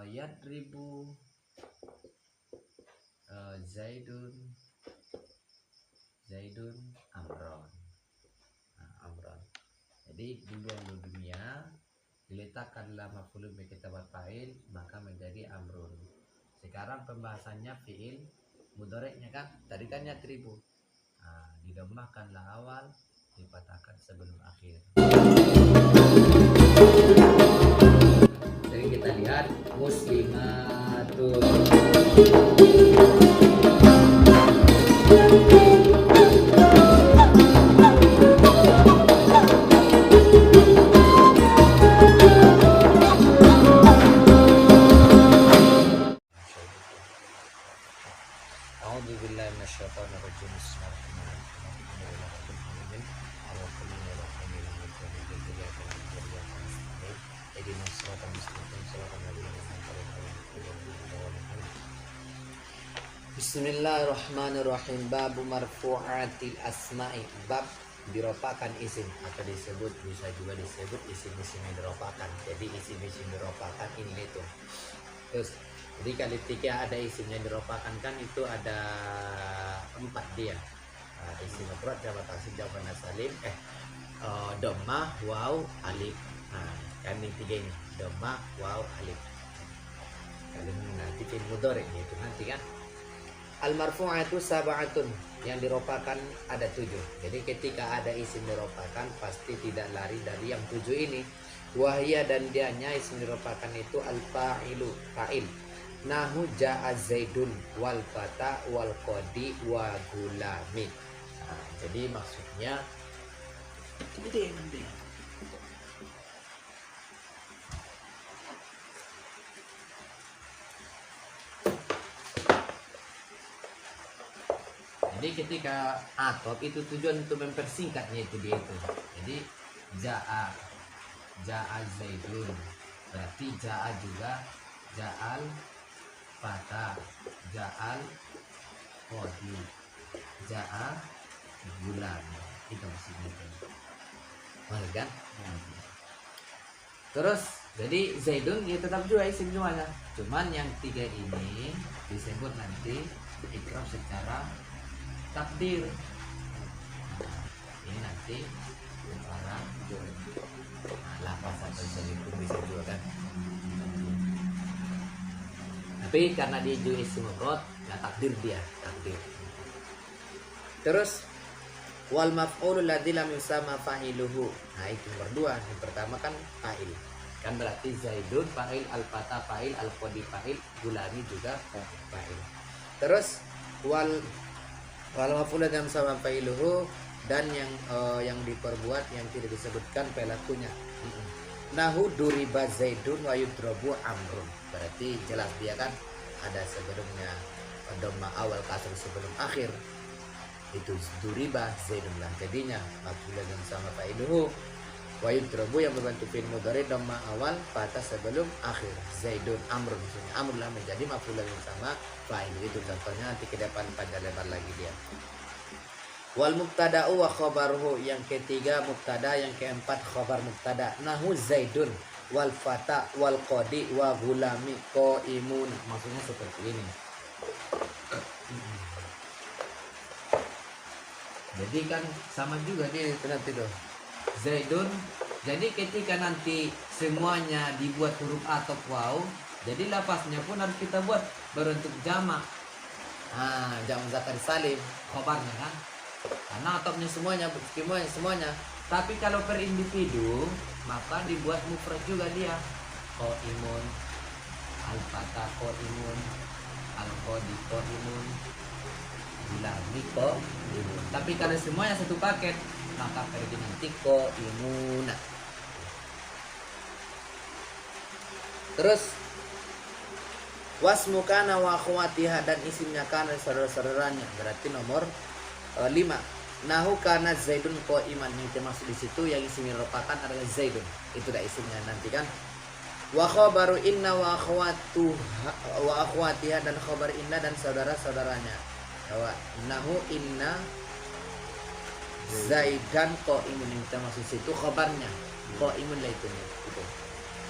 Yadribu Zaidun Amron. Amron. Jadi dulu yang dunia diletakkanlah maf'ulun bi kitabat fa'il maka menjadi amrun. Sekarang pembahasannya fi'il mudhari'nya kan tadi kan yadribu. Didomahkanlah awal, dipatahkan sebelum akhir. Jadi kita lihat muslimatun. Bismillahirrahmanirrahim. Babu marfu'atil asma'i. Bab diropakan isim atau disebut, bisa juga disebut isim-isim yang diropakan. Jadi isim-isim diropakan ini itu. Terus jadi ketika ada isim yang diropakan kan itu ada 4 dia. Isim mufrad, jamak taksir, jamak salim, dhammah, waw, alif. Kan ini 3 ini. Dhammah, waw, alif. Kalau nanti fi'il mudhari' itu nanti kan. Al-marfu'atu sab'atun, yang diropakan ada 7. Jadi ketika ada isim diropakan pasti tidak lari dari yang 7 ini. Wahia dan dianya isim diropakan itu al-fa'ilu, fa'il. Nahu ja'a zaidun wal fata wal qadi wa gulami. Jadi maksudnya jadi ketika atop itu tujuan untuk mempersingkatnya itu dia itu. Jadi ja'a zaidun berarti ja'a juga ja'al fata, ja'al qadi, ja'a gulam. Itu maksudnya itu. Benar kan? Terus jadi zaidun dia tetap juga isim semuanya. Cuman yang 3 ini disebut nanti ikrab secara takdir. Ini nanti orang lafaz atau selipun bisa juga kan. Tapi karena dia juga isim mufrad, ya takdir dia, takdir. Terus wal maf'ulul ladzi lam yusamma fa'iluhu. Nah, itu nomor 2. Yang pertama kan fa'il. Kan berarti zaidun fa'il, al-fata fa'il, al-qadi fa'il, gulami juga fa'il. Terus wal maf'ul yang sama fa'iluhu dan yang diperbuat yang tidak disebutkan pelakunya. Nahu duriba zaidun wa yudrabu amrun. Berarti jelas dia kan ada sebelumnya dhamma awal kasr sebelum akhir. Itu duriba zaidun lah jadinya maf'ul yang sama fa'iluhu wa yudrabu yang membantu fi'il mudhari dhamma awal patah sebelum akhir. Zaidun amrun maksudnya amrun lah menjadi maf'ul yang sama fa'il. Itu contohnya nanti ke depan panjang lebar lagi dia. Wal mubtada'u wa khabaruhu, yang ketiga mubtada, yang keempat khabar mubtada. Nahu zaidun wal fata wal qadi wa gulami qaimun. Maksudnya seperti ini. Jadi kan sama juga dia nanti tuh. Zaidun. Jadi ketika nanti semuanya dibuat huruf atau waw, jadi lafaznya pun harus kita buat berbentuk jamak. Jamak zakar salim khabarnya kan. Karena atopnya semuanya. Tapi kalau per individu maka dibuat mufrad juga dia. Qaimun, al-fata qaimun, al-qadi qaimun, gulami qaimun. Tapi kalau semuanya satu paket maka per nanti qaimuna. Terus wasmu kana wa akhwatiha, dan isimnya kana saudara-saudaranya. Berarti nomor 5. Nahu kana zaidun qaiman, yang termasuk di situ yang isimnya merupakan adalah zaidun. Itu dah isimnya nanti kan. Wa khabaru inna wa akhwatiha, dan khabar inna dan saudara-saudaranya. Nahu inna zaidan qaimun, yang termasuk situ khabarnya qaimun lah itu.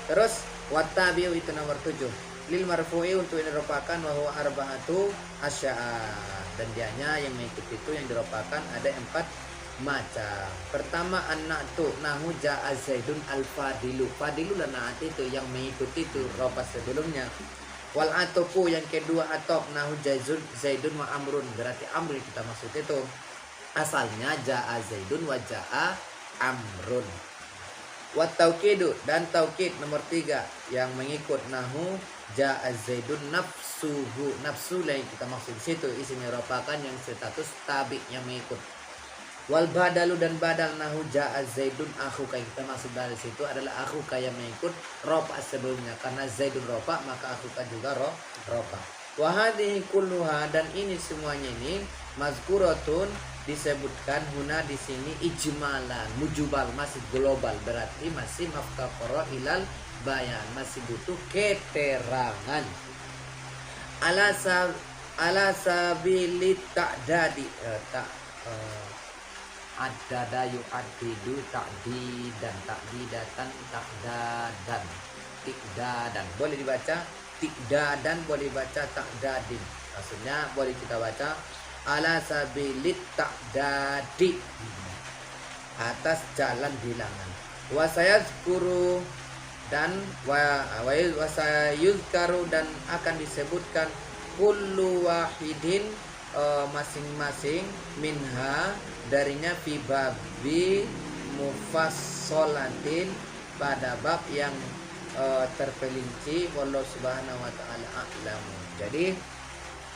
Terus wattabi'u itu nomor 7. lil marfu'i untuk yang diropakan wa huwa arba'atu asya'a, dan dianya yang mengikut itu yang diropakan ada 4 macam. Pertama an-na'tu nahu ja'a zaidun al-fadilu. Fadilu dan na'at itu yang mengikuti itu ropa sebelumnya. Wal atopu yang kedua atok nahu zaidun wa amrun, berarti amrun kita maksud itu asalnya ja'a zaidun wa ja'a amrun. Wa taukidu dan taukid nomor 3 yang mengikut nahu ja'a zaidun nafsuhu, nafsu yang kita maksud di situ isinya merupakan yang status tabi yang mengikut. Wal badalu dan badal nahu ja'a zaidun akhuka, yang kita maksud dari situ adalah akhuka yang mengikut ropa sebelumnya, karena zaidun ropa maka akhuka juga ropa. Wa hadhihi kulluha, dan ini semuanya ini mazkuratun disebutkan huna di sini ijmalan mujubal, masih global, berarti masih maftaqara ilal bayan, masih butuh keterangan. Ala sabilit ta'dadi adada yu'addidu ta'didan ta'didatan ta'dadan tikdadan, boleh dibaca tikdadan, boleh baca ta'dadin, maksudnya boleh kita baca ala sabilit ta'dadi, atas jalan bilangan. Wa sayazkuru dan wa sayuzkaru, dan akan disebutkan kullu wahidin masing-masing minha darinya fi babi mufassalatin, pada bab yang terperinci. Wallahu subhanahu wa ta'ala a'lamu. Jadi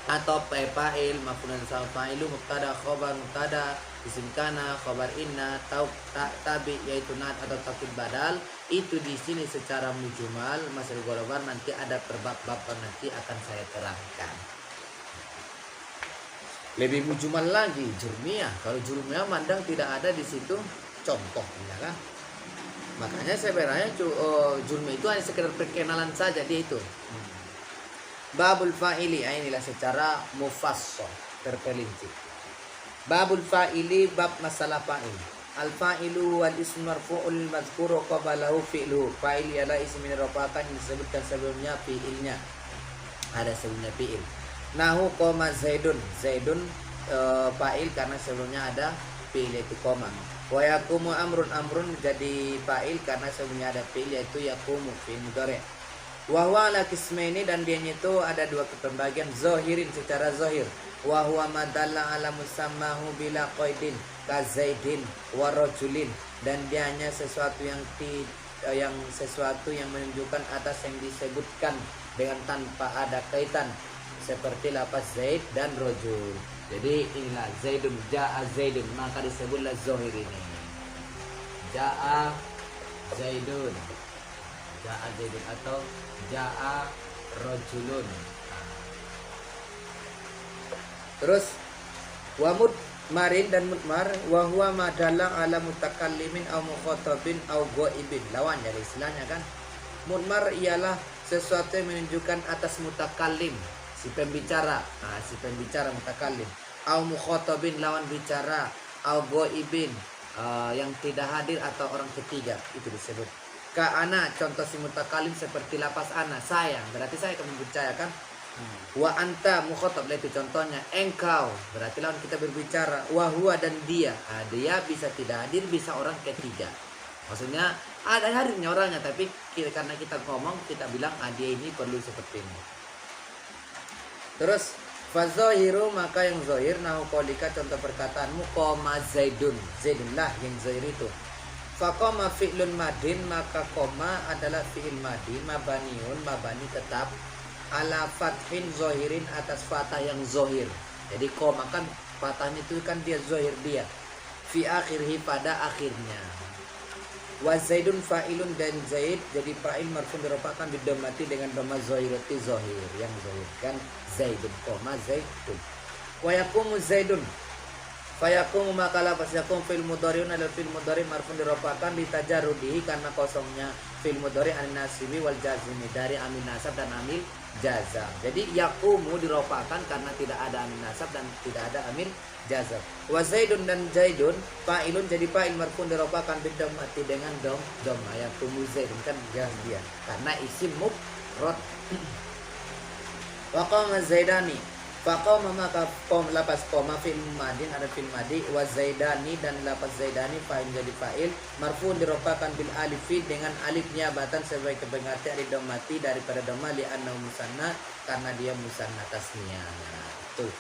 atau fa'il maf'ul sama fa'ilu mubtada khabar mubtada isim kana khabar inna tabi yaitu nat atau taukid badal, itu di sini secara mujmal masalah global, nanti ada perbab-bab nanti akan saya terangkan lebih mujmal lagi. Jurmiyah, kalau jurmiyah mandang tidak ada di situ contohnya kan, makanya saya beranya jurmiyah itu hanya sekedar perkenalan saja dia itu. Babul fa'ili, inilah secara mufassal terperinci. Babul fa'ili, bab masalah fa'il. Al fa'ilu wal ismu marfu'ul mazkuru qablahu fi'luhu. Fa'il ialah isim yang merupakan yang disebutkan sebelumnya fi'ilnya, ada sebelumnya fi'il. Nahu koma zaidun, zaidun fa'il karena sebelumnya ada fi'il yaitu koma. Wa yakumu amrun, amrun jadi fa'il karena sebelumnya ada fi'il yaitu yakumu fi'il mudhari'. Wahwa ala kismaini, dan dia itu ada 2 pembagian. Zohirin secara zohir, wahwa madalla ala musammahu bila qaidin ka zaidin wa rajulin, dan dia hanya sesuatu yang sesuatu yang menunjukkan atas yang disebutkan dengan tanpa ada kaitan, seperti lafaz zaid dan rajul. Jadi inilah zaidun, ja'a zaidun, maka disebutlah zohir ini. Ja'a zaidun, ja'a zaidun atau ja'a rajulun. Terus wa mudmarin dan mudmar wa huwa madalla ala mutakallimin au mukhatabin au ghaibin, lawan dari istilahnya kan. Mudmar ialah sesuatu yang menunjukkan atas mutakallim, si pembicara, si pembicara mutakallim, au mukhatabin lawan bicara, au ghaibin yang tidak hadir atau orang ketiga, itu disebut. Ka ana, contoh si mutakalim seperti lapas ana, saya, berarti saya akan mempercayakan. Wa anta mukhatab, itu contohnya. Engkau, berarti lawan kita berbicara. Wa huwa, dan dia, dia bisa tidak hadir, bisa orang ketiga, maksudnya ada hadirnya orangnya, tapi karena kita ngomong kita bilang dia ini perlu seperti ini. Terus fazohiru, maka yang zohir nahu qaulika, contoh perkataanmu koma zaidun, zaidun lah yang zohir itu. Faqama fi'lun madin, maka koma adalah fi'il madi mabaniun, mabani tetap, ala fathin zohirin, atas fatah yang zohir. Jadi koma kan fatahnya itu kan dia zohir dia, fi akhirhi, pada akhirnya. Wa zaidun fa'ilun, dan zaid jadi fa'il marfu diropakan bidomati dengan dhamma zohirati, zohir yang zohir kan zaidun, koma zaidun. Wa yaqumu zaidun, fayakum, maka lafaz yakum fil mudhari'un adalah fil mudhari' marfu diropakan ditajarrudihi, karena kosongnya fil mudhari' an nasibi wal jazmi, dari amil nasab dan amil jazam. Jadi yakumu diropakan karena tidak ada amil nasab dan tidak ada amil jazam. Wa zaidun, dan zaidun fa'ilun jadi fa'il marfu diropakan bidomati dengan dom, yakumu zaidun kan dia karena isim mufrad. Wa qama zaidani. Faqama maka qom lapas qoma fil madin ada fil madi wa zaidani dan lapas zaidani fa'il jadi fa'il marfu'un dirofakan bil alifi dengan alif niabatan sebagai pengganti dari domati daripada doma li annahu musanna karena dia musanna tasniah. Nah, tuh.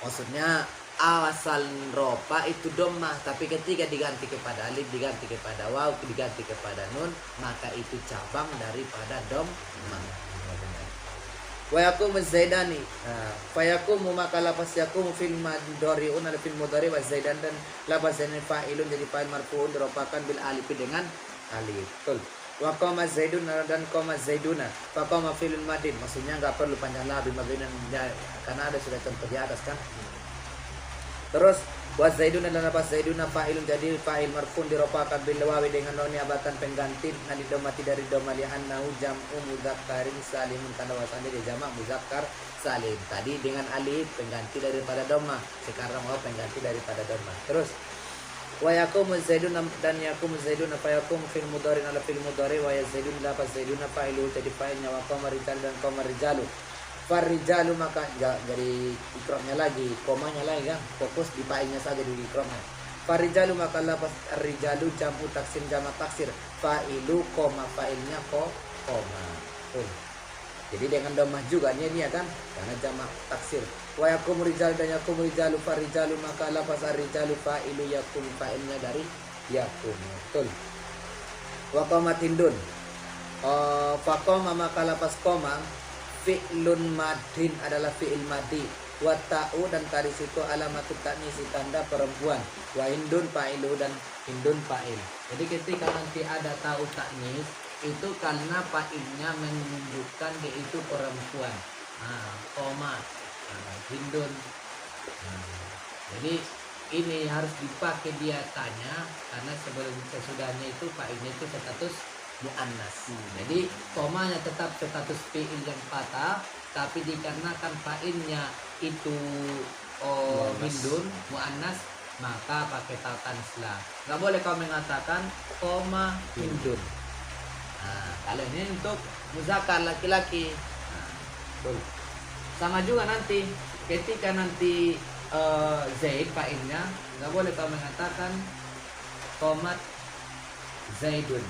Maksudnya asal rofa itu domah, tapi ketika diganti kepada alif, diganti kepada waw, diganti kepada nun, maka itu cabang daripada domah. Wa yaqumu zaidani. Fa yaqumu maka lapas yaqumu fil mudhari'un ada fil mudhari' wa zaidan dan lapas zaidani fa'ilun jadi fa'il marfu'un dirofakan bil alif dengan alif. Betul. Wa qama zaidun dan qama zaiduna. Fa qama fil madin. Maksudnya enggak perlu panjang la bimadin karena ada sudah contoh di atas kan. Terus wa zaiduna dan lapas zaiduna fa'ilun jadi fa'il marfu'un dirofakan bil wawi dengan nun niabatan pengganti nadi domati dari doma li annahu jam'u mudzakkarin salimun karena wasanya dia jamak muzakkar salim. Tadi dengan alif pengganti daripada doma, sekarang mau pengganti daripada doma. Terus wa yaqumu zaidun dan yaqumu zaidun fa yaqumu fil mudhari ala fil mudhari wa yazaidun lapas zaiduna fa'ilu jadi fa'ilnya wa qama rijal dan qama rijalu. Farijalu maka dari ikromnya lagi, komanya lagi kan, fokus di fa'ilnya saja di ikromnya. Farijalu maka lapas rijalu jamu taksim jamak taksir, fa'ilu koma fa'ilnya koma. Jadi dengan domah juga ini ya kan, karena jamak taksir. Wa yakum rijal dan yakum rijalu farijalu maka lapas rijalu fa'ilu yakum fa'ilnya dari yakum. Betul. Wa qomatindun. Faqoma maka lapas koma fi'lun madin adalah fi'il madi wa ta'u dan tadi situ alamatut ta'nis tanda perempuan wa hindun fa'ilu dan hindun fa'il. Jadi ketika nanti ada ta'u ta'nis itu karena fa'ilnya menunjukkan dia itu perempuan. Koma hindun. Jadi ini harus dipakai dia tanya karena sebelum sesudahnya itu fa'ilnya itu status muannas. Jadi komanya tetap status fi'il yang patah, tapi dikarenakan fa'ilnya itu hindun muannas maka pakai ta tanslah. Enggak boleh kau mengatakan koma hindun. Kalau ini untuk muzakkar laki-laki. Sama juga nanti ketika nanti Zaid fa'ilnya enggak boleh kau mengatakan komat Zaidun.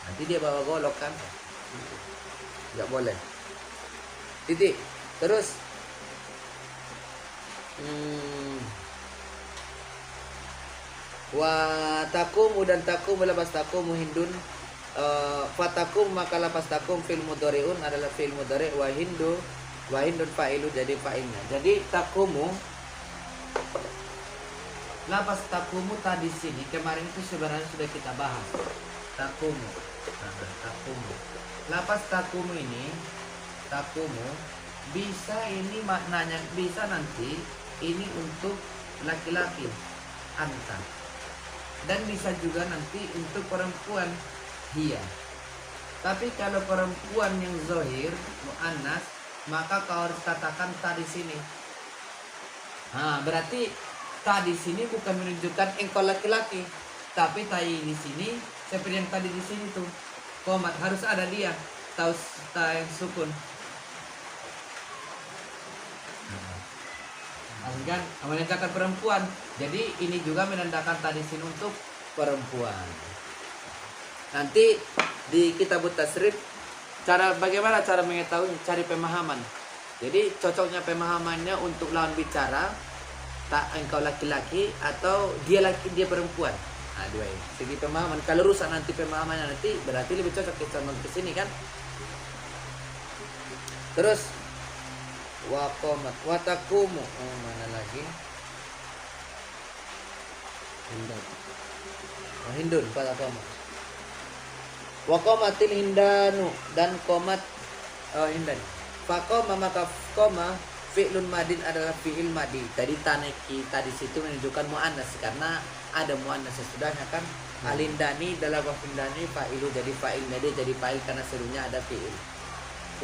Nanti dia bawa golok kan, nggak boleh. Titik. Terus wa takumu dan takumu lepas takumu hindun fatakum maka lepas takum fil mudhari'un adalah fil mudhari' wa hindun fa'ilu jadi fa'ilnya. Jadi takumu lepas takumu tadi sini kemarin itu sebenarnya sudah kita bahas. Takumu. Takumu. Lapas takumu ini, takumu bisa ini maknanya bisa nanti ini untuk laki-laki anta dan bisa juga nanti untuk perempuan dia. Tapi kalau perempuan yang zohir muannas maka kau harus katakan tadi sini. Berarti tadi sini bukan menunjukkan engkau laki-laki, tapi tadi di sini seperti yang tadi di sini tuh komat harus ada dia tahu yang sukun. Kan menandakan perempuan. Jadi ini juga menandakan tadi sini untuk perempuan. Nanti di kitab tasrif bagaimana cara mengetahui cari pemahaman. Jadi cocoknya pemahamannya untuk lawan bicara tak engkau laki-laki atau dia perempuan. Dua ini. Segi pemahaman. Kalau rusak nanti pemahamannya nanti berarti lebih cocok kita ke sini kan. Terus wa qomat wa takumu. Mana lagi? Hindun pada qomat. Wa qomatil hindanu dan qomat hindan. Fa qoma maka qoma fi'lun madin adalah fi'il madi. Tadi taneki tadi situ menunjukkan muannas karena ada muannas sesudahnya kan. Alindani dalam wafindani fa'ilu jadi fa'ilnya dia jadi fa'il karena sebelumnya ada fi'il.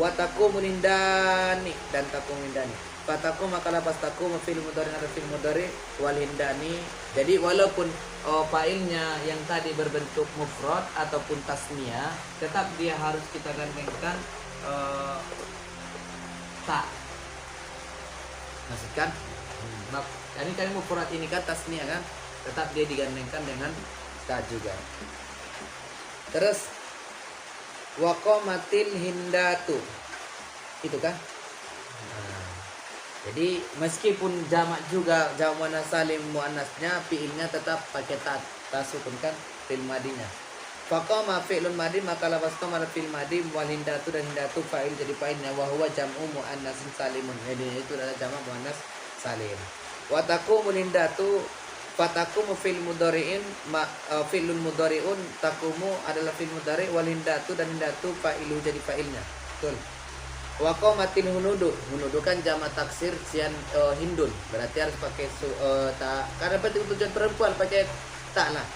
Wa taqumu lindani dan taqumu lindani. Fataku maka lapas taku fi'il mudhari ada fi'il mudhari wal hindani. Jadi walaupun fa'ilnya yang tadi berbentuk mufrad ataupun tasniyah tetap dia harus kita gandengkan tak. Maksudkan ini kan mufrad ini kan tasniah kan, tetap dia digandengkan dengan tak juga. Terus waqamatil hindatu, itu kan. Jadi meskipun jamak juga, jamak muannas salim muannasnya, fiilnya tetap pakai tasukun kan, fi'il madinya. Faqama fi'lun madi, maka labas qama fi'il madi, wal hindatu dan hindatu fa'il jadi fa'ilnya, wa huwa jam'u muannasin salimun. Jadi itu adalah jamak muannas salim. Wa taqumul hindatu, fatakumu fi'il mudhari'in, fi'lun mudhari'un, takumu adalah fi'il mudhari', wal hindatu dan hindatu fa'ilu jadi fa'ilnya. Betul. Wa qamatil hunudu, hunudu kan jamak taksir sian hindun, berarti harus pakai ta, karena berarti tujuan perempuan pakai tak lah.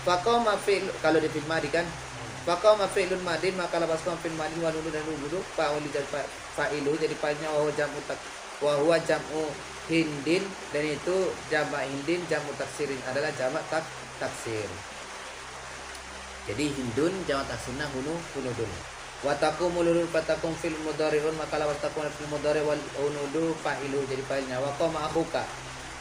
Faqama fi'l, kalau di fi'il madi kan, faqama fi'lun madin, maka labas qama fi'il madin wa hunudu dan hunudu fa'ul jadi fa'ilu jadi fa'ilnya, wa huwa jam'u hindin, dan itu jamak hindin, jamak taksirin adalah jamak taksir. Jadi hindun jamak taksirna hunudun. Wa taqumul hunud fatakum fil mudhari'un, maka la taqum fil mudhari' wal hunudu fa'ilu jadi fa'ilnya. Wa qama akhuka,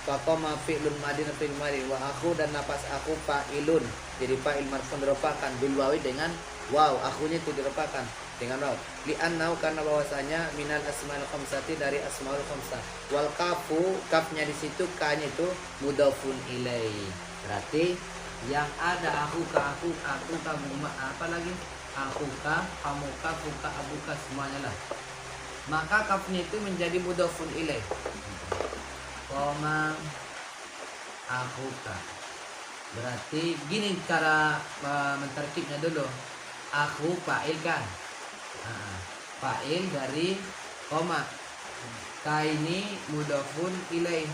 faqama fi'lun madin fil madi, wa akhu dan nafas aku fa'ilun jadi fa'il marfu' dirofakan bil wawi dengan waw, akhunya itu dirofakan dengan waw. Li annau, karena bahwasanya minal asmaul khamsati, dari asmaul khamsah. Wal kafu, kafnya di situ, ka-nya itu mudhafun ilai. Berarti yang ada akhuka, kamu apa lagi? Akuka, kamuka, fuka, abuka, semuanya lah. Maka kafnya itu menjadi mudhafun ilaih. Koma akuka. Berarti gini cara mentertibnya dulu. Aku fa'il kan. Fa'il dari koma. Ka ini mudhafun ilaih.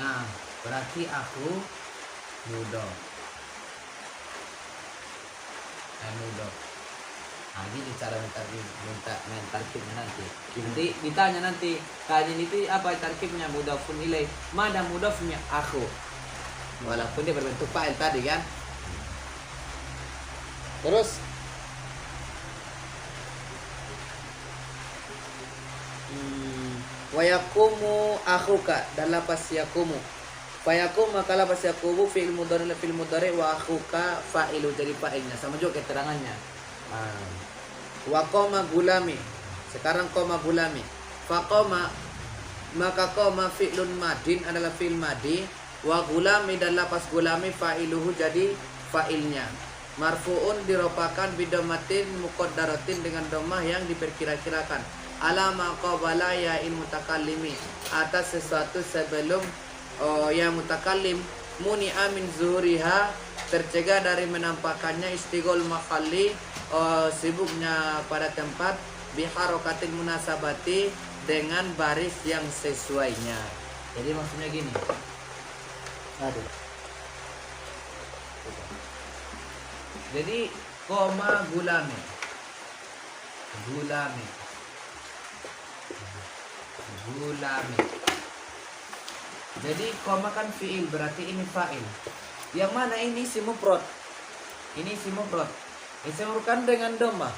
Nah, berarti aku mudhaf. Mudhaf. Nah, gini cara mentarkibnya nanti. Nanti ditanya nanti, kajian itu apa tarkibnya mudhafun ilaih? Mana mudhafnya aku? Walaupun dia berbentuk fa'il tadi kan. Terus wa yaqumu akhuka, dan lapas yaqumu. Fayakum, maka lapas yaqumu fi'il mudhari wa akhuka fa'ilu jadi fa'ilnya. Sama juga keterangannya. Wa qama gulami, sekarang qama gulami. Faqama, maka qama fi'lun madin adalah fi'il madi, wa gulami dan lapas gulami fa'iluhu jadi fa'ilnya. Marfu'un diropakan bidhammatin muqaddaratin dengan dhammah yang diperkira-kirakan. Alama qabala ya'il mutakallimi, atas sesuatu sebelum yang mutakallim. Muni'a min zuhuriha, tercegah dari menampakkannya. Istighol mahalli, sibuknya pada tempat. Biharokatil munasabati, dengan baris yang sesuainya. Jadi maksudnya gini. Aduh. Jadi koma gulami. Gulami. Jadi koma kan fi'il, berarti ini fa'il. Yang mana ini si mufrad. Ini si mufrad. Disebutkan dengan dhamma.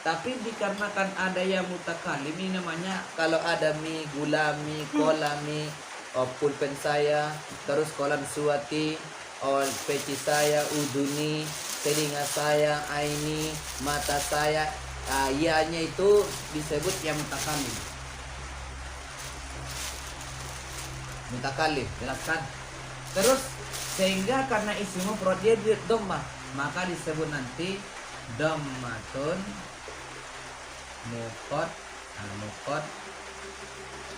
Tapi dikarenakan ada yang mutakallim, ini namanya kalau ada mi, gulami, kolami, pulpen saya, terus kolam suwati, peci saya, uduni, telinga saya, aini, mata saya, ianya itu disebut yang mutakallim. Mutakallim, jelaskan. Terus sehingga karena isi mufrad dia dhammah, maka disebut nanti dhammatun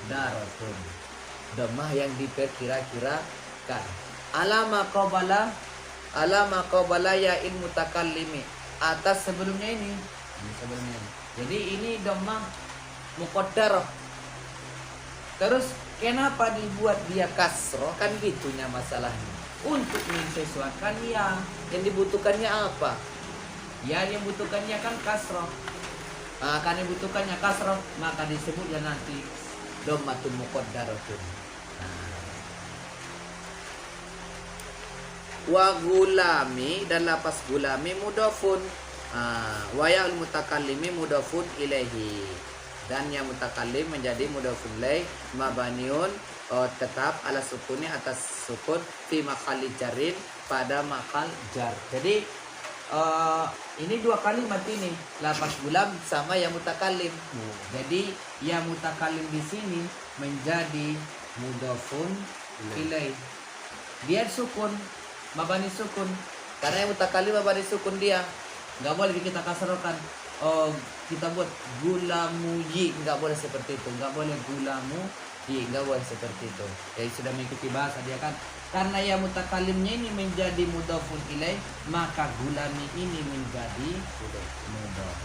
muqaddaratun. Dhammah yang diperkira-kirakan. Alama qabala ya'il mutakallimi, atas sebelumnya ini. Sebelumnya. Jadi ini dhammah muqaddarah. Terus kenapa dibuat dia kasroh? Kan gitunya masalahnya. Untuk menyesuaikan ya, yang dibutuhkannya apa? Ya, yang dibutuhkannya kan kasroh. Kan dibutuhkannya kasroh, maka disebutnya nanti dhammatun muqaddaratun. Wa gulami, dan lapas gulami mudhafun. Wa ya'ul mutakallimi mudhafun ilaihi, dan yang mutakallim menjadi mudhafun ilaih mabaniun tetap ala sukuni atas sukun fi mahalli jarin pada makal jar. Jadi ini dua kalimat ini, lafaz gulam sama yang mutakallim. Jadi yang mutakallim di sini menjadi mudhafun ilaih. Dia sukun, mabani sukun. Karena yang mutakallim mabani sukun dia. Nggak boleh kita kasarkan. Kita buat gulamu yi, nggak boleh seperti itu. Nggak boleh gulamu yi, nggak boleh seperti itu. Jadi sudah mengikuti bahasa dia kan. Karena yang mutakalimnya ini menjadi mudhafun ilaih, maka gulami ini menjadi mudhaf.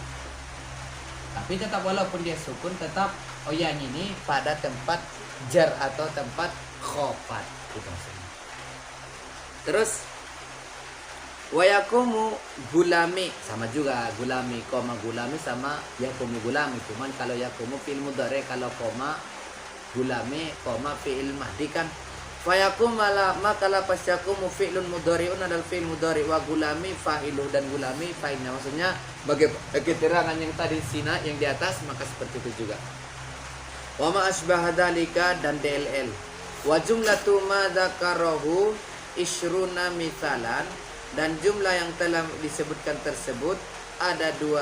Tapi tetap walaupun dia sukun, tetap yang ini pada tempat jar atau tempat khofat gitu maksudnya. Terus wayakumu gulami, sama juga gulami, koma gulami sama yakumu gulami. Cuman kalau yakumu fi'il mudhari, kalau koma gulami, koma fi'il mahdi kan. Fayakum maka lapas yakumu fi'lun mudhari'un adalah fi'il mudhari, wa gulami fa'iluh, dan gulami fa'ilnya. Maksudnya bagi keterangan yang tadi sina yang di atas, maka seperti itu juga. Wa ma asbaha dzalika, dan DLL. Wa jumlatu ma dzakarahu isyruna mithalan, dan jumlah yang telah disebutkan tersebut ada 20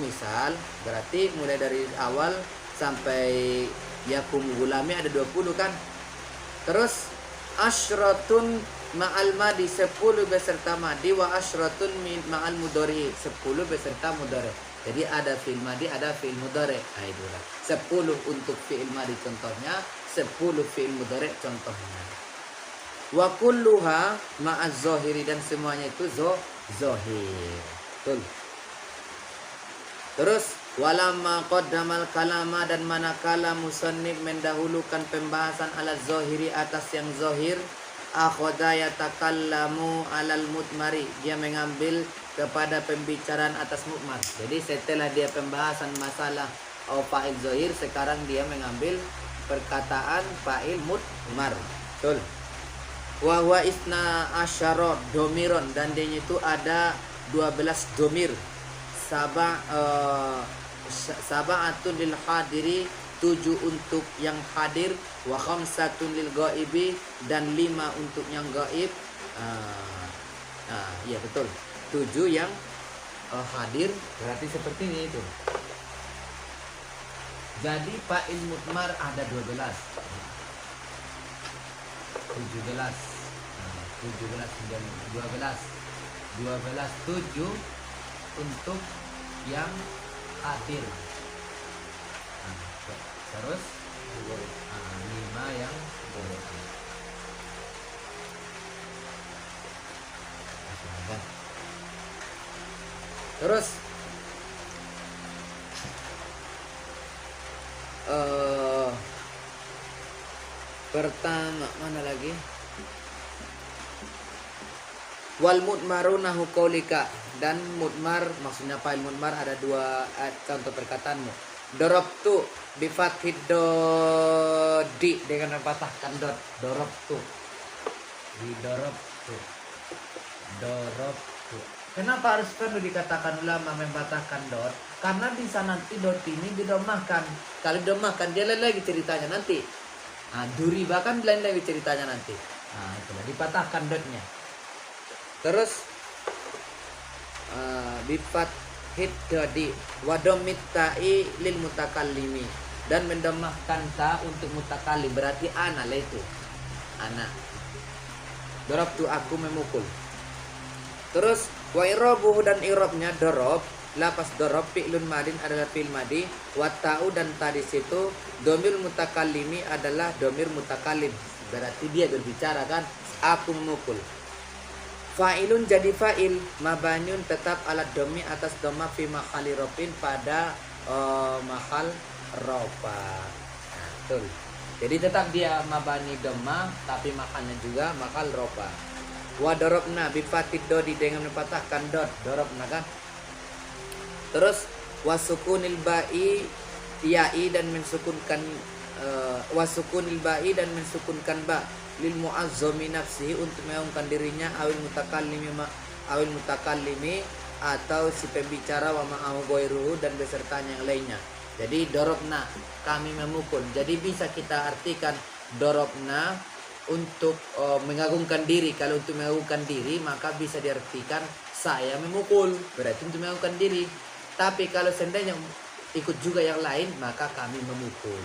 misal. Berarti mulai dari awal sampai yakum gulami ada 20 kan. Terus asyratun ma'al madi, 10 beserta madi, wa asyratun ma'al mudhari, 10 beserta mudhari. Jadi ada fi'il madi, ada fi'il mudhari. Nah, itulah 10 untuk fi'il madi contohnya, 10 fi'il mudhari contohnya. Wa kulluha ma'az zahiri, dan semuanya itu zahir. Betul. Terus walamma qaddamal kalama, dan manakala musannif mendahulukan pembahasan ala zahiri atas yang zahir, akhadha yatakallamu alal mutmari, dia mengambil kepada pembicaraan atas mutmar. Jadi setelah dia pembahasan masalah fa'il zahir, sekarang dia mengambil perkataan fa'il mutmar. Betul. Wa huwa isna asyara domiron, dan dia itu ada 12 domir. Sab'atun lil hadiri, 7 untuk yang hadir, wa khamsatun lil ghaibi, dan 5 untuk yang gaib. Iya betul, 7 yang hadir, berarti seperti ini itu. Jadi fa'il mutmar ada 12. 7 untuk yang hadir. Terus 5 yang terus pertama mana lagi? Wal mutmaru nahu qaulika, dan mutmar maksudnya fa'il mutmar ada 2 contoh perkataanmu. Darabtu bi fathid dodi, dengan mempatahkan dot. Darabtu. Di darabtu. Kenapa harus perlu dikatakan ulama mempatahkan dot? Karena bisa nanti dot ini didomahkan. Kalau didomahkan dia lain lagi ceritanya nanti. Duri bahkan lain lagi ceritanya nanti. Itulah dipatahkan dotnya. Terus bifat hidadi wadomit ta'i lil mutakallimi, dan mendomahkan ta untuk mutakallim, berarti ana lah itu, ana. Darabtu, aku memukul. Terus wa irabuhu, dan irabnya darab, lapas darab fi'lun madin adalah fi'il madi, wa ta'u, dan tadi situ domir mutakallimi adalah domir mutakallim, berarti dia berbicara kan, aku memukul. Fa'ilun jadi fa'il, mabaniun tetap alat domi atas doma fi makhali rofin pada mahal rofa. Nah, betul. Jadi tetap dia mabani doma, tapi makalnya juga makal rofa. Wa dorobna bi fatid dodi, dengan mempatahkan dot, dorobna kan. Terus wasukunil ba'i ya'i, dan mensukunkan wasukunil ba'i, dan mensukunkan ba lil mu'azzami nafsihi, untuk mengagungkan dirinya, awil mutakallimi atau si pembicara wa ma'ahu ghairuhu dan besertanya yang lainnya. Jadi dorobna, kami memukul. Jadi bisa kita artikan dorobna untuk mengagungkan diri. Kalau untuk mengagungkan diri maka bisa diartikan saya memukul, berarti untuk mengagungkan diri. Tapi kalau seandainya ikut juga yang lain maka kami memukul.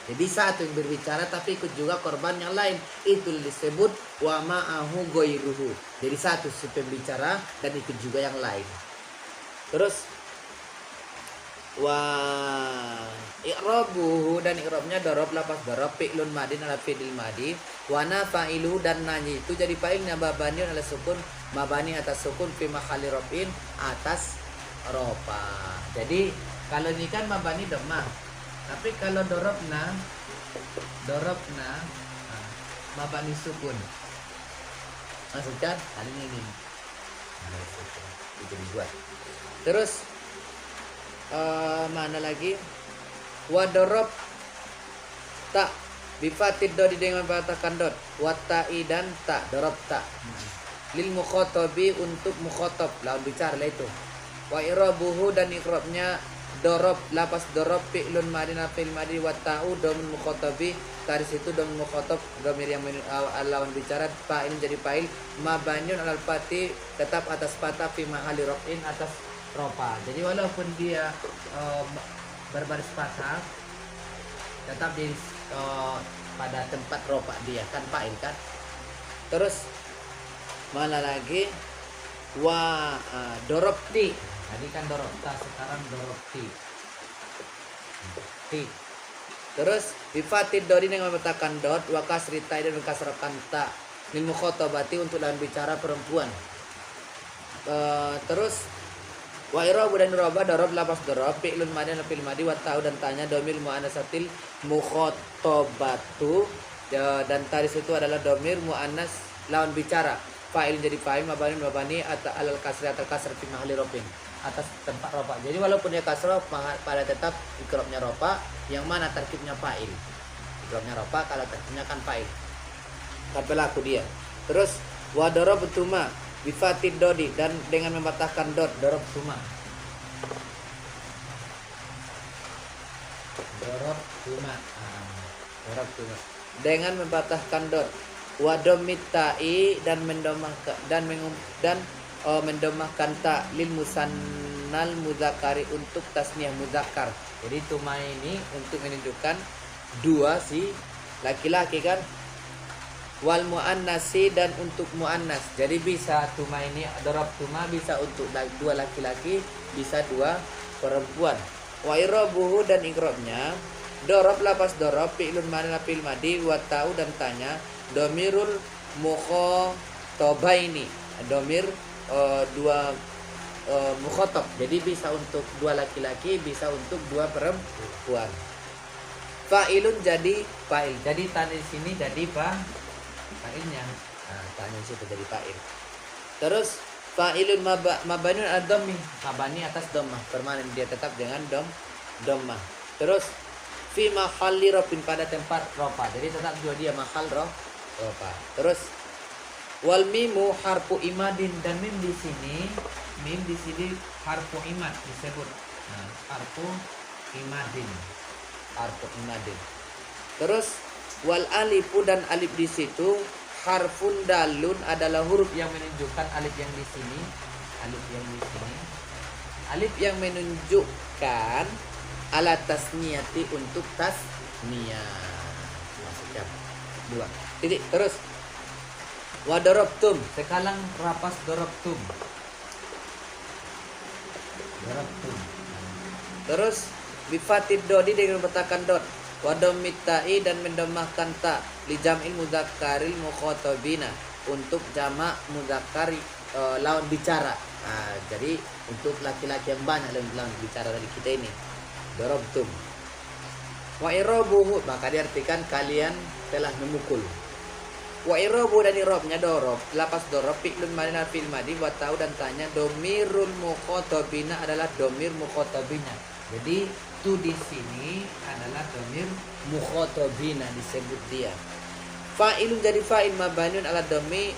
Jadi satu yang berbicara tapi ikut juga korban yang lain, itu disebut wa ma'ahu ghairuhu. Jadi satu si pembicara dan ikut juga yang lain. Terus wa i'rabuhu dan i'rabnya dorob lapas dorob fi'lun madin ala fi'il madi wa nafa'iluhu dan nanya itu jadi fa'ilnya mabani ala sukun, mabani atas sukun fi mahalli raf'in atas ropa. Jadi kalau ini kan mabani dhammah, tapi kalau dorobna mabani sukun. Maksudnya kali ini itu dibuat. Terus mana lagi? Wadorob tak bifatid dodi dengan patahkan dot watai dan tak dorob tak lil mukhotobi untuk mukhotob lawan bicara lah itu. Wa irabuhu dan ikrobnya dorob lapas dorob fi'lun madin fil madi watau domin mukhotobi dari situ domin mukhotob domir yang lawan bicara fa'il jadi fa'il mabanyun alal pati tetap atas patah fi mahali rofin atas ropa. Jadi walaupun dia berbaris patah tetap di pada tempat ropa dia kan fa'il kan. Terus mana lagi wa dorobti. Tadi kan dorobta, sekarang dorobti. Ti. Terus bifatid dodi dengan meletakkan dot wa kasritai dan kasrakan ta lil mukhotabati untuk lawan bicara perempuan. Terus wa irabu dan roba dorob lapas dorob fi'lun madi fil madi wa ta'u dan tanya domir muannasatil mukhotabatu dan tadi itu adalah domir muannas lawan bicara. Fa'il jadi fa'il mabani atau alal kasri atau kasr fi mahalli rafin atas tempat ropa. Jadi walaupun dia kasroh pada tetap ikrobnya ropa yang mana terkibnya fa'il. Ikrobnya ropa kalau terkibnya kan fa'il. Kan pelaku dia. Terus wa dorob tuma bifatid dodi dan dengan mematahkan dot dorob tuma. Dorob tuma. Dorob tuma. Dengan mematahkan dot wa domitai dan mendomahkan tak lil musannal muzakkari untuk tasniah muzakkar. Jadi tuma ini untuk menunjukkan dua si laki-laki kan. Wal muannasi dan untuk muannas. Jadi bisa tuma ini dorob tuma bisa untuk dua laki-laki, bisa dua perempuan. Wa irabuhu dan ikrobnya dorob lapas dorob fi'lun fil madi wa ta'u dan tanya domirul mukhotobaini. Domir dua mukhotob. Jadi bisa untuk dua laki-laki, bisa untuk dua perempuan. Fa'ilun jadi fa'il. Jadi tadi sini jadi fa'ilnya. Tadi situ jadi fa'il. Terus fa'ilun mabanun ad-dhammi. Mabani atas dhammah. Permanen dia tetap dengan dhammah. Terus fi mahalli rafin pada tempat rofa. Jadi tetap juga dia mahal rofa. Terus wal mimu harfu imadin dan mim di sini harfu imad disebut. Harfu imadin. Terus wal alifu dan alif di situ harfun dalun adalah huruf yang menunjukkan alif yang di sini. Alif yang menunjukkan ala tasniyati untuk tasniyah. Maksudnya dua. Titik. Terus wa darabtum, sekarang rapas darabtum. Terus bifatid dodi dengan meletakkan dot wa domitai dan mendomahkan ta li jam'il mudzakaril mukhotabina untuk jamak mudzakkar lawan bicara. Jadi untuk laki-laki yang banyak lawan bicara dari kita ini. Darabtum. Wa irabuhu maka diartikan kalian telah memukul. Wa irabu dan irabnya dorob lapas dorob fi'lun madin fil madi wa ta'u dan tanya domirul mukhotabina adalah domir mukhotabina. Jadi tu di sini adalah domir mukhotabina disebut dia. Fa'ilun jadi fa'il mabaniun ala domi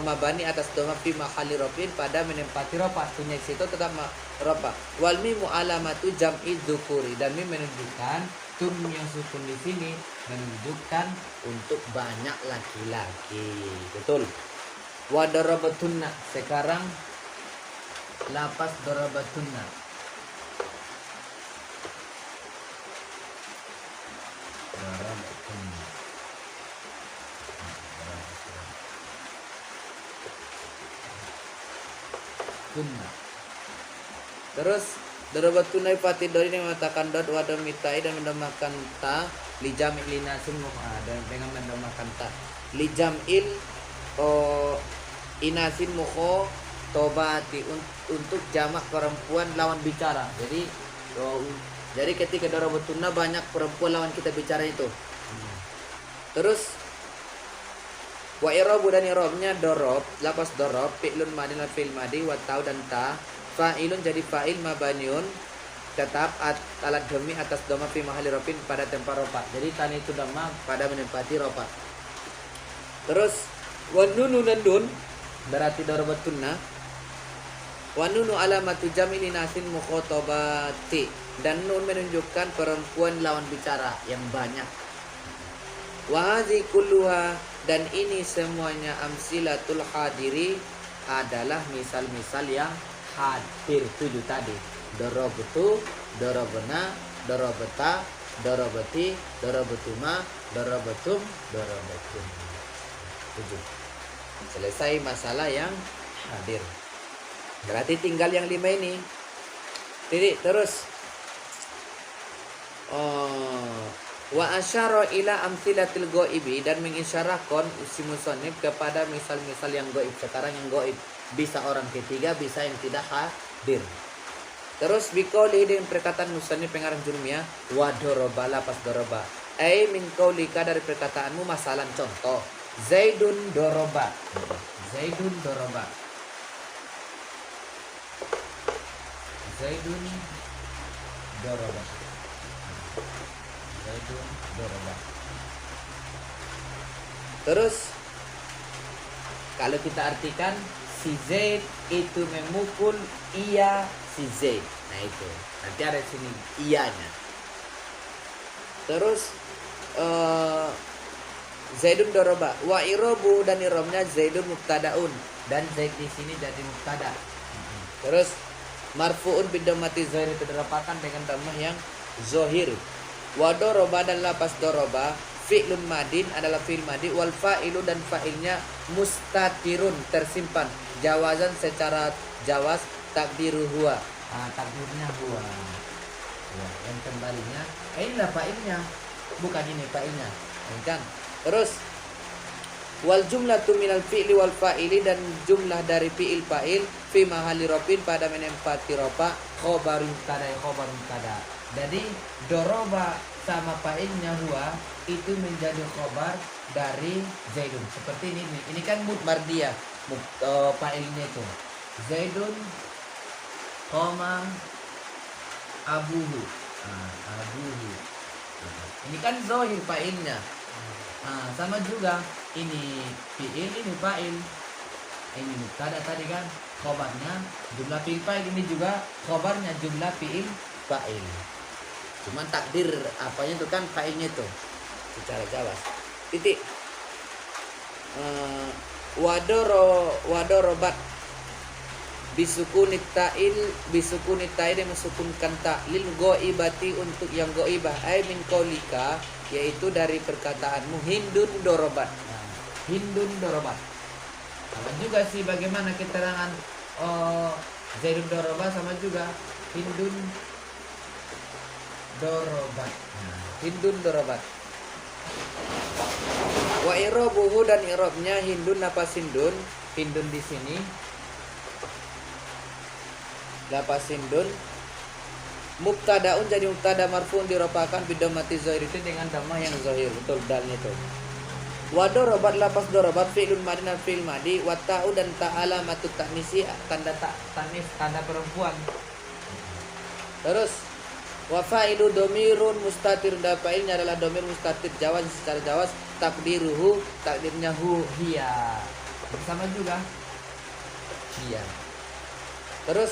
mabani atas doma fi mahali rofin pada menempati ropa. Punya situ tetap ropa. Wal mimu alamatu jam'i dzukuri, dan mim menunjukkan tun yang sukun di sini menunjukkan untuk banyak laki-laki. Betul. Wa darabatunna, sekarang lapas darabatunna. Darabatunna. Tunna. Terus darabatunna fatidori yang mengatakan dot wa domitai dan mendomakan ta li jam'i linasin dan dengan mendomakan ta li jam'il inasin mukho tobati untuk jamak perempuan lawan bicara. Jadi ketika darabatunna banyak perempuan lawan kita bicara itu. Terus wa irabu dan irabnya dorob, lapas dorob fi'lun madi dan fi'il madi wa tau dan ta fa'ilun jadi fa'il mabaniun tetap alat demi atas doma fi mahali rofin pada tempat ropa. Jadi tani itu doma pada menempati ropa. Terus wa nunu dan nun berarti darabatunna. Wa nunu alamatu jam'i linasin mukhotobati, dan nun menunjukkan perempuan lawan bicara yang banyak. Wa hadzi kulluha, dan ini semuanya amsilatul hadiri adalah misal-misal yang hadir. 7 tadi. Darabtu, darabna, darabata, darabati, darabatuma, darabatum, darabatun. 7. Selesai masalah yang hadir. Berarti tinggal yang 5 ini. Jadi terus wa asyara ila amsilatil ghaibi, dan mengisyarahkan si musannif kepada misal-misal yang gaib. Sekarang yang gaib bisa orang ketiga, bisa yang tidak hadir. Terus biqauli, dengan perkataan musannif pengarang jurumiyah wa daraba lapas daraba. Ai min qaulika, dari perkataanmu masalan contoh. Zaidun doroba. Zaidun doroba. Zaidun doroba. Zaidun doroba. Terus kalau kita artikan, si Zaid itu memukul ia si Zaid. Nah itu. Nanti ada sini ianya. Terus Zaidun doroba. Wa irobu, dan irobnya Zaidun mubtadaun, dan Zaid di sini jadi mubtada. Terus marfuun bidomati zahir, itu dirapakan dengan dhammah yang zahir. Wa doroba, dan lapas doroba fi'lun madin adalah fi'il madi, wal fa'ilu, dan fa'ilnya mustatirun tersimpan, jawazan secara jawaz, takdiru huwa. Takdirnya huwa. Ya, yang kembalinya inilah fa'ilnya, bukan ini fa'ilnya. Kan? Terus wal jumlatu minal fi'li wal fa'ili, dan jumlah dari fi'il fa'il fi mahali rofin pada menempati ropa khobarun kada, khobar kada. Jadi doroba sama fa'ilnya huwa itu menjadi khobar dari Zaidun. Seperti ini. Ini kan mardiyah, fa'ilnya itu Zaidun koma abuhu. Abuhu. Ini kan zahir fa'ilnya. Sama juga ini fi'il, ini fa'il, ini mubtada tadi kan khobarnya jumlah fi'il fa'il, ini juga khobarnya jumlah fi'il fa'il. Cuman takdir apanya itu kan fa'ilnya itu secara jawaz. Titik. Wadorobat bisukunit ta'il yang mensukunkan ta'lil ghaibati, untuk yang ghaibah, ay min qaulika, yaitu dari perkataanmu hindun dorobat. Hindun dorobat. Sama juga sih bagaimana keterangan Zaidun dorobat, sama juga hindun dorobat. Hindun dorobat. Wa irobuhu, dan irobnya hindun apa hindun. Hindun di sini lapas hindun mubtadaun, jadi mubtada marfuun diropakan bidomati zahir, itu dengan dhammah yang zahir. Betul, dalnya itu. Wa dorobat lapas dorobat fi'lun madi dan fi'il madi, wa ta'u, dan ta'ala matut ta'nisi, tanda tanis, tanda perempuan. Terus wa fa'ilu domirun mustatir, dan fa'ilnya adalah domir mustatir jawaz secara jawaz, takdiruhu, takdirnya hu hiya. Sama juga dia. Terus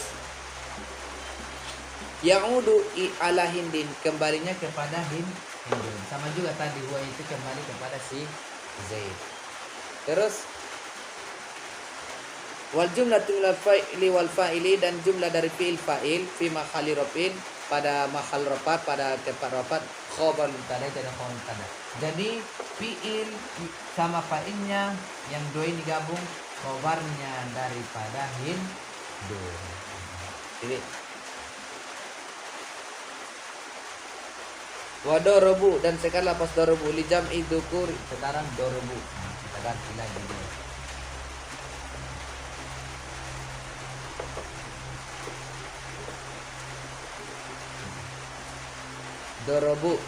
ya'udu ala Hindin, kembalinya kepada Hindun. Sama juga tadi huwa itu kembali kepada si Zaid. Terus wal jumlatu minal fa'ili wal fa'ili, dan jumlah dari fi'il fa'il fi mahalli rafin, pada mahal rapat, pada tempat rapat, khabar mubtada dan khabar mubtada. Jadi fi'il sama fa'ilnya yang dua ini gabung, khabarnya daripada Hindun. Jadi wa dorobu, dan sekarang lapas dorobu li jam'i dzukur, sekarang dorobu. Nah, kita ganti lagi dulu. Dorobu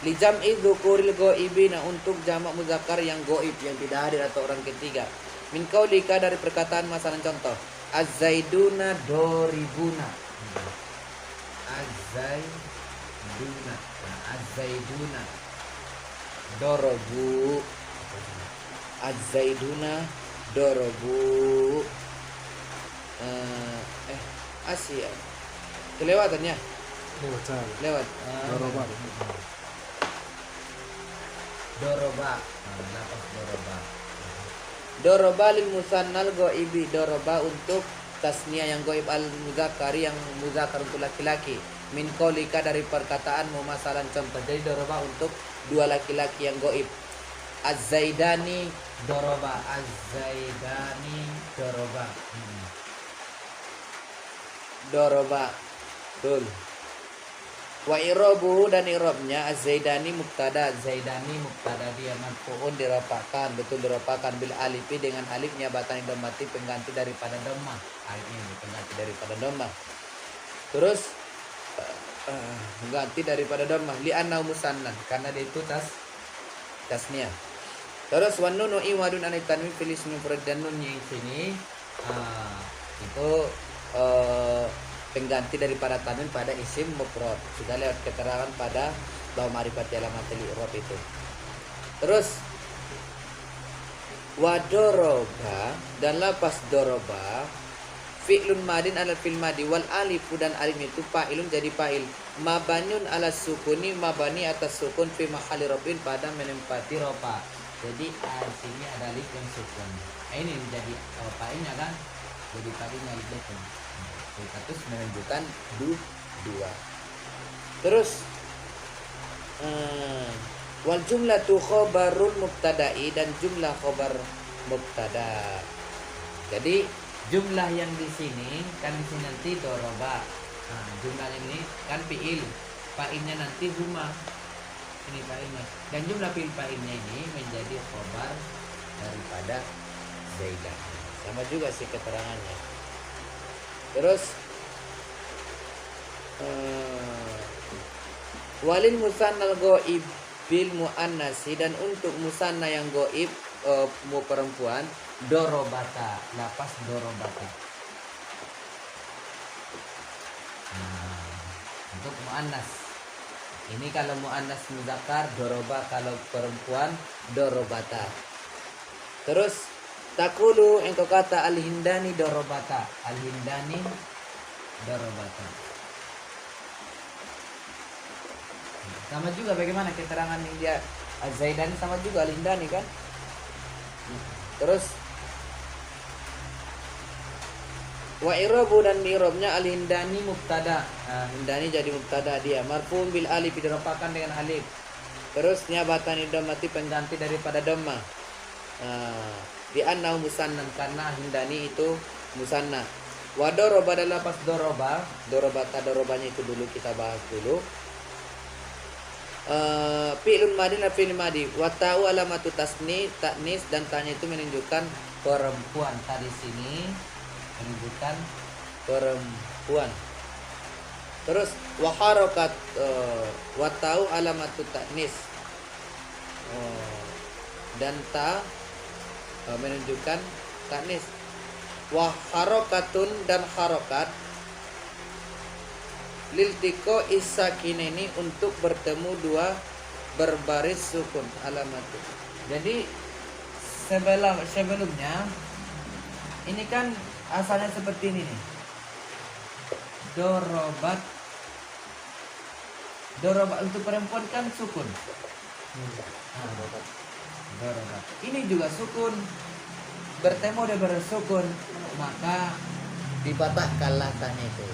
li jam'i dzukuril ghaibina, untuk jamak muzakkar yang gaib, yang tidak hadir atau orang ketiga. Min qaulika, dari perkataan masalah contoh, az-zaiduna doribuna. Az-zaiduna, az-zaiduna dorobu, az-zaiduna dorobu. Asia kelewatannya lewat doroba. Lapas doroba. Doroba lil musannal ghaibi, doroba untuk tasniah yang gaib, al muzakkari yang muzakkar untuk laki-laki. Min qaulika, dari perkataanmu masalan contoh. Jadi doroba untuk dua laki-laki yang gaib. Az-zaidani doroba, az-zaidani doroba. Doroba betul. Wa irobuhu, dan irobnya az-zaidani mubtada, zaidani mubtada dia marfu'un, dirapakkan, betul dirapakkan bil alifi, dengan alif nyabatan dhammati, pengganti daripada dhammah. Alif ini pengganti daripada dhammah. Terus mengganti daripada dhammah li anna musannan, karena dia itu tasniah. Terus wan nunu iwadun an tanwin fil ismi mufrad, dan nunnya di sini itu pengganti daripada tanwin pada isim mufrad. Sudah lewat keterangan pada bahwa ma'rifat alamatil i'rab itu. Terus wa doroba, dan lapas doroba fi'lun madin ala fil madi, wal alifu, dan alif itu fa'ilun jadi fa'il, mabaniun ala sukuni, mabani atas sukun, fi mahalli rafin, pada menempati rofa. Jadi sini ada alif yang sukun. Ini menjadi fa'ilnya kan, jadi fa'ilnya itu. Terus menunjukkan dua. Terus wal jumlatu khabarun mubtada'i, dan jumlah khabar mubtada. Jadi jumlah yang di sini kan, di sini nanti doroba. Nah, jumlah ini kan fi'il, fa'ilnya nanti huma. Ini fa'ilnya. Dan jumlah fi'il fa'ilnya ini menjadi khabar daripada zaidah. Sama juga sih keterangannya. Terus walil musannal ghaib bil muannasi, dan untuk musanna yang ghaib perempuan, dorobata, lapas dorobata. Untuk muannas ini, kalau muannas muzakkar doroba, kalau perempuan dorobata. Terus takulu, engkau kata al-hindani dorobata, al-hindani dorobata. Sama juga bagaimana keterangan yang dia az-zaidani, sama juga al-hindani kan. Terus wa irabu, dan irobnya al-hindani mubtada. Hindani jadi mubtada, dia marfu'un bil alif, dirafakan dengan alif. Terus nyabatan dhammati, pengganti daripada dhammah. Di annahu musannan, karena hindani itu musanna. Wa doroba, adalah pas doroba, dorobata, dorobanya itu dulu kita bahas dulu. Fi'lun madin la fi'il madi, wa ta'u alamatu taknis, dan tanya itu menunjukkan perempuan. Tadi sini menunjukkan perempuan. Terus wa harakat, wa ta'u alamatu taknis, dan ta menunjukkan taknis. Wa harokatun, dan harokat liltiko isakineni, untuk bertemu dua berbaris sukun, alamat. Jadi sebelumnya ini kan asalnya seperti ini nih. Dorobat untuk perempuan kan sukun. Dorobat. Ini juga sukun. Bertemu dia bersukun, maka dipatahkanlah tanya itu.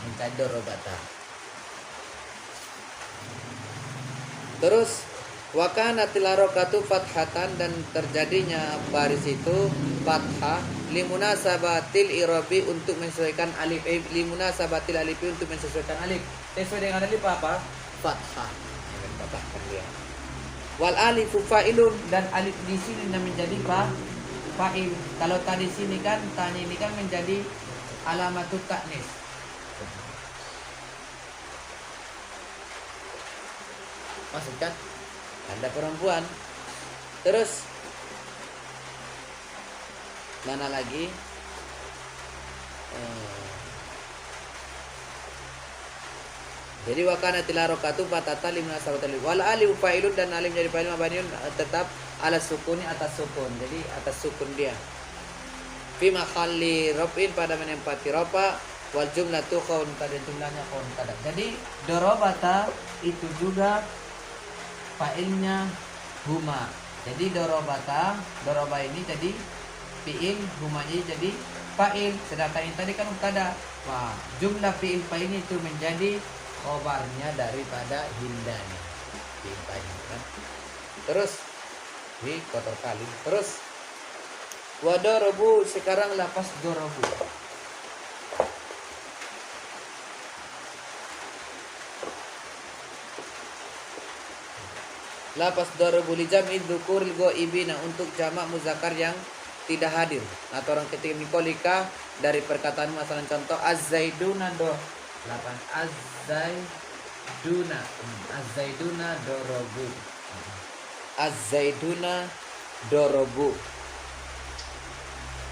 Minta dorobata. Terus wakanatil harokatu fathatan, dan terjadinya baris itu fathah limunasabatil irabi, untuk menyesuaikan alif, limunasabatil alif, untuk menyesuaikan alif. Sesuai dengan alif apa? Fathah. Yang patahkan dia. Wal alifu fa'ilun, dan alif di sini menjadi fa'il. Kalau tadi sini kan tanya ini kan menjadi alamatut ta'nis. Maksud kan? Ada perempuan. Terus mana lagi? Jadi wakana tilarokatu patata limna sabatal wal alif fa'ilun, dan alim jadi fa'il mabaniun tetap ala sukuni, atas sukun. Jadi atas sukun dia. Fi mahalli raf'in, pada menempati rafa, wal jumlatu qaun, pada jumlahnya qaun kada. Jadi dorobata itu juga fa'ilnya huma. Jadi dorobata, doroba ini jadi fi'il, huma ini jadi fa'il. Sedangkan ini tadi kan kada. Wah, jumlah fi'il fa'il itu menjadi khobarnya daripada hindani. Fi'il fa'il kan. Terus kotor kali. Terus wadorobu, sekarang lapas dorobu. Lapas dorobu li jam'i dzukuril ghaibina, untuk jamak muzakkar yang tidak hadir atau orang ketika mikolika, dari perkataan masalah contoh az-zaiduna do 8 az-zaiduna dorobu. Az-zaiduna dorobu.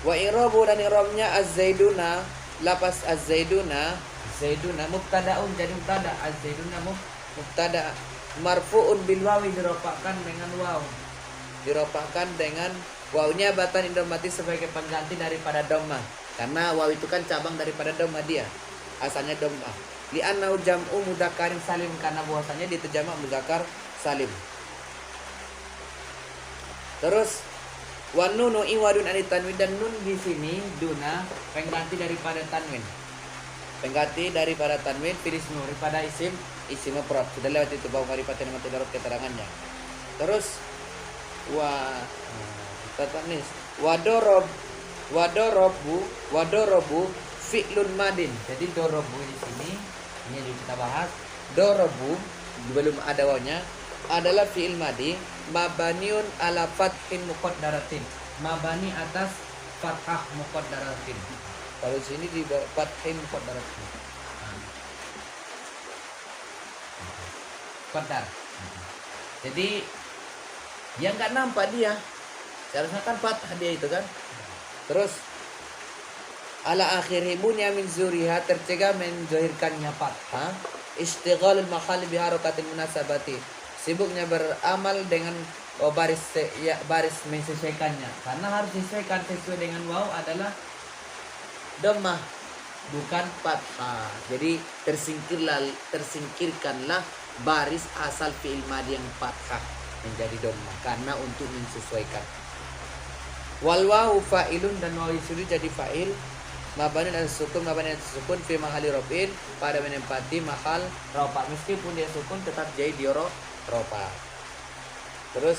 Wa i'rabu, dan i'rabnya az-zaiduna, lapas az-zaiduna, zaiduna mubtadaun, jadi mubtada. Az-zaiduna mubtada, marfu'un bil wawi, dirofakkan dengan waw. Dirofakkan dengan wawnya batan indomati, sebagai pengganti daripada dhamma. Karena waw itu kan cabang daripada dhamma, dia asalnya dhamma. Li'annahu jam'u mudzakkarin salim, karena bahwasanya itu jamak muzakkar salim. Terus wan nunu iwadun anit tanwin, dan nun di sini duna pengganti daripada tanwin. Pengganti daripada tanwin filismu daripada isim mufrad. Sudah lewat itu bau marifat nama tidak keterangannya. Terus wadorobu fi'lun madin. Jadi dorobu di sini ini juga kita bahas. Dorobu belum ada wawnya, adalah fi'il madi mabaniun ala fathin muqaddaratin, mabani atas fathah muqaddaratin. Kalau sini di fathin muqaddaratin, qaddar. Jadi yang nggak nampak dia, seharusnya kan fathah dia itu kan. Terus ala akhirih bunya min zuriha, tercegah menzohirkannya fathah. Istighal al-makhali biharokatil munasabati, sibuknya beramal dengan baris menyesuaikannya, karena harus disesuaikan sesuai dengan waw adalah dhammah bukan fathah. Jadi tersingkirkanlah baris asal fi'il madi yang fathah menjadi dhammah, karena untuk menyesuaikan. Wal wawu fa'ilun, dan waw itu jadi fa'il mabani dan sukun, mabani dan sukun fi mahali rofin, pada menempati mahal rofa, meskipun dia sukun tetap jadi dioro rofa. Terus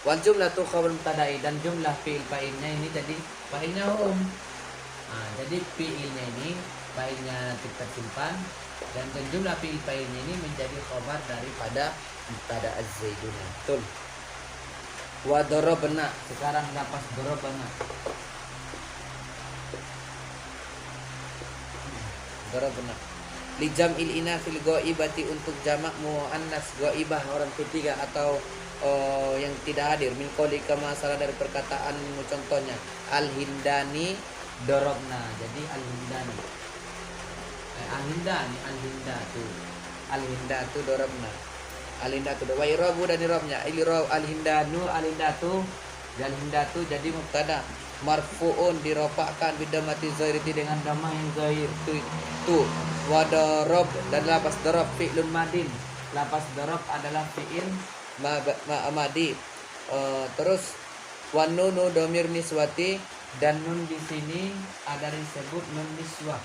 wal jumlatu khabar mubtada'i, dan jumlah fi'il fa'ilnya ini jadi fa'ilnya hum. Jadi fi'ilnya ini fa'ilnya tersimpan, dan jumlah fi'il fa'ilnya ini menjadi khabar daripada mubtada az-zaiduna. Betul. Wa darabna, sekarang lapas darabna. Darabna li jam'il inasil ghaibati, untuk jamak muannas ghaibah, orang ketiga atau yang tidak hadir. Min qaulika, masalah dari perkataanmu, contohnya al-hindani darabna. Jadi al-hindani al-hindatu darabna. Al-hindatu wa irabu, dan irabnya al-hindanu al-hindatu dan hindatu jadi mubtada marfuun dirofakkan bidamati zahirati dengan damah yang zahir tu wa darab dan lapas darab fi'lun madin. Lapas darab adalah fi'il madi. Terus wa nunu domir niswati dan nun di sini ada disebut nun niswah.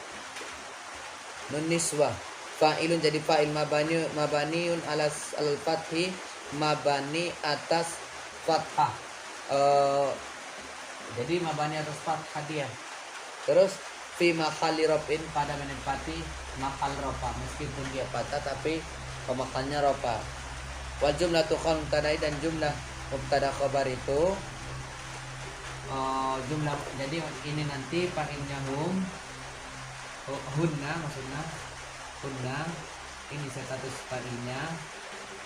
Nun niswah fa'ilun jadi fa'il mabaniun al fathi mabani atas fathah. Jadi mabani atas fathah dia. Terus fi mahalli rafin pada menempati mahal rafa meskipun dia patah tapi pemakannya rafa. Wal jumlatu mubtada'i dan jumlah mubtada khabar itu jumlah, jadi ini nanti fa'ilnya hunna maksudnya hunna, ini status fa'ilnya,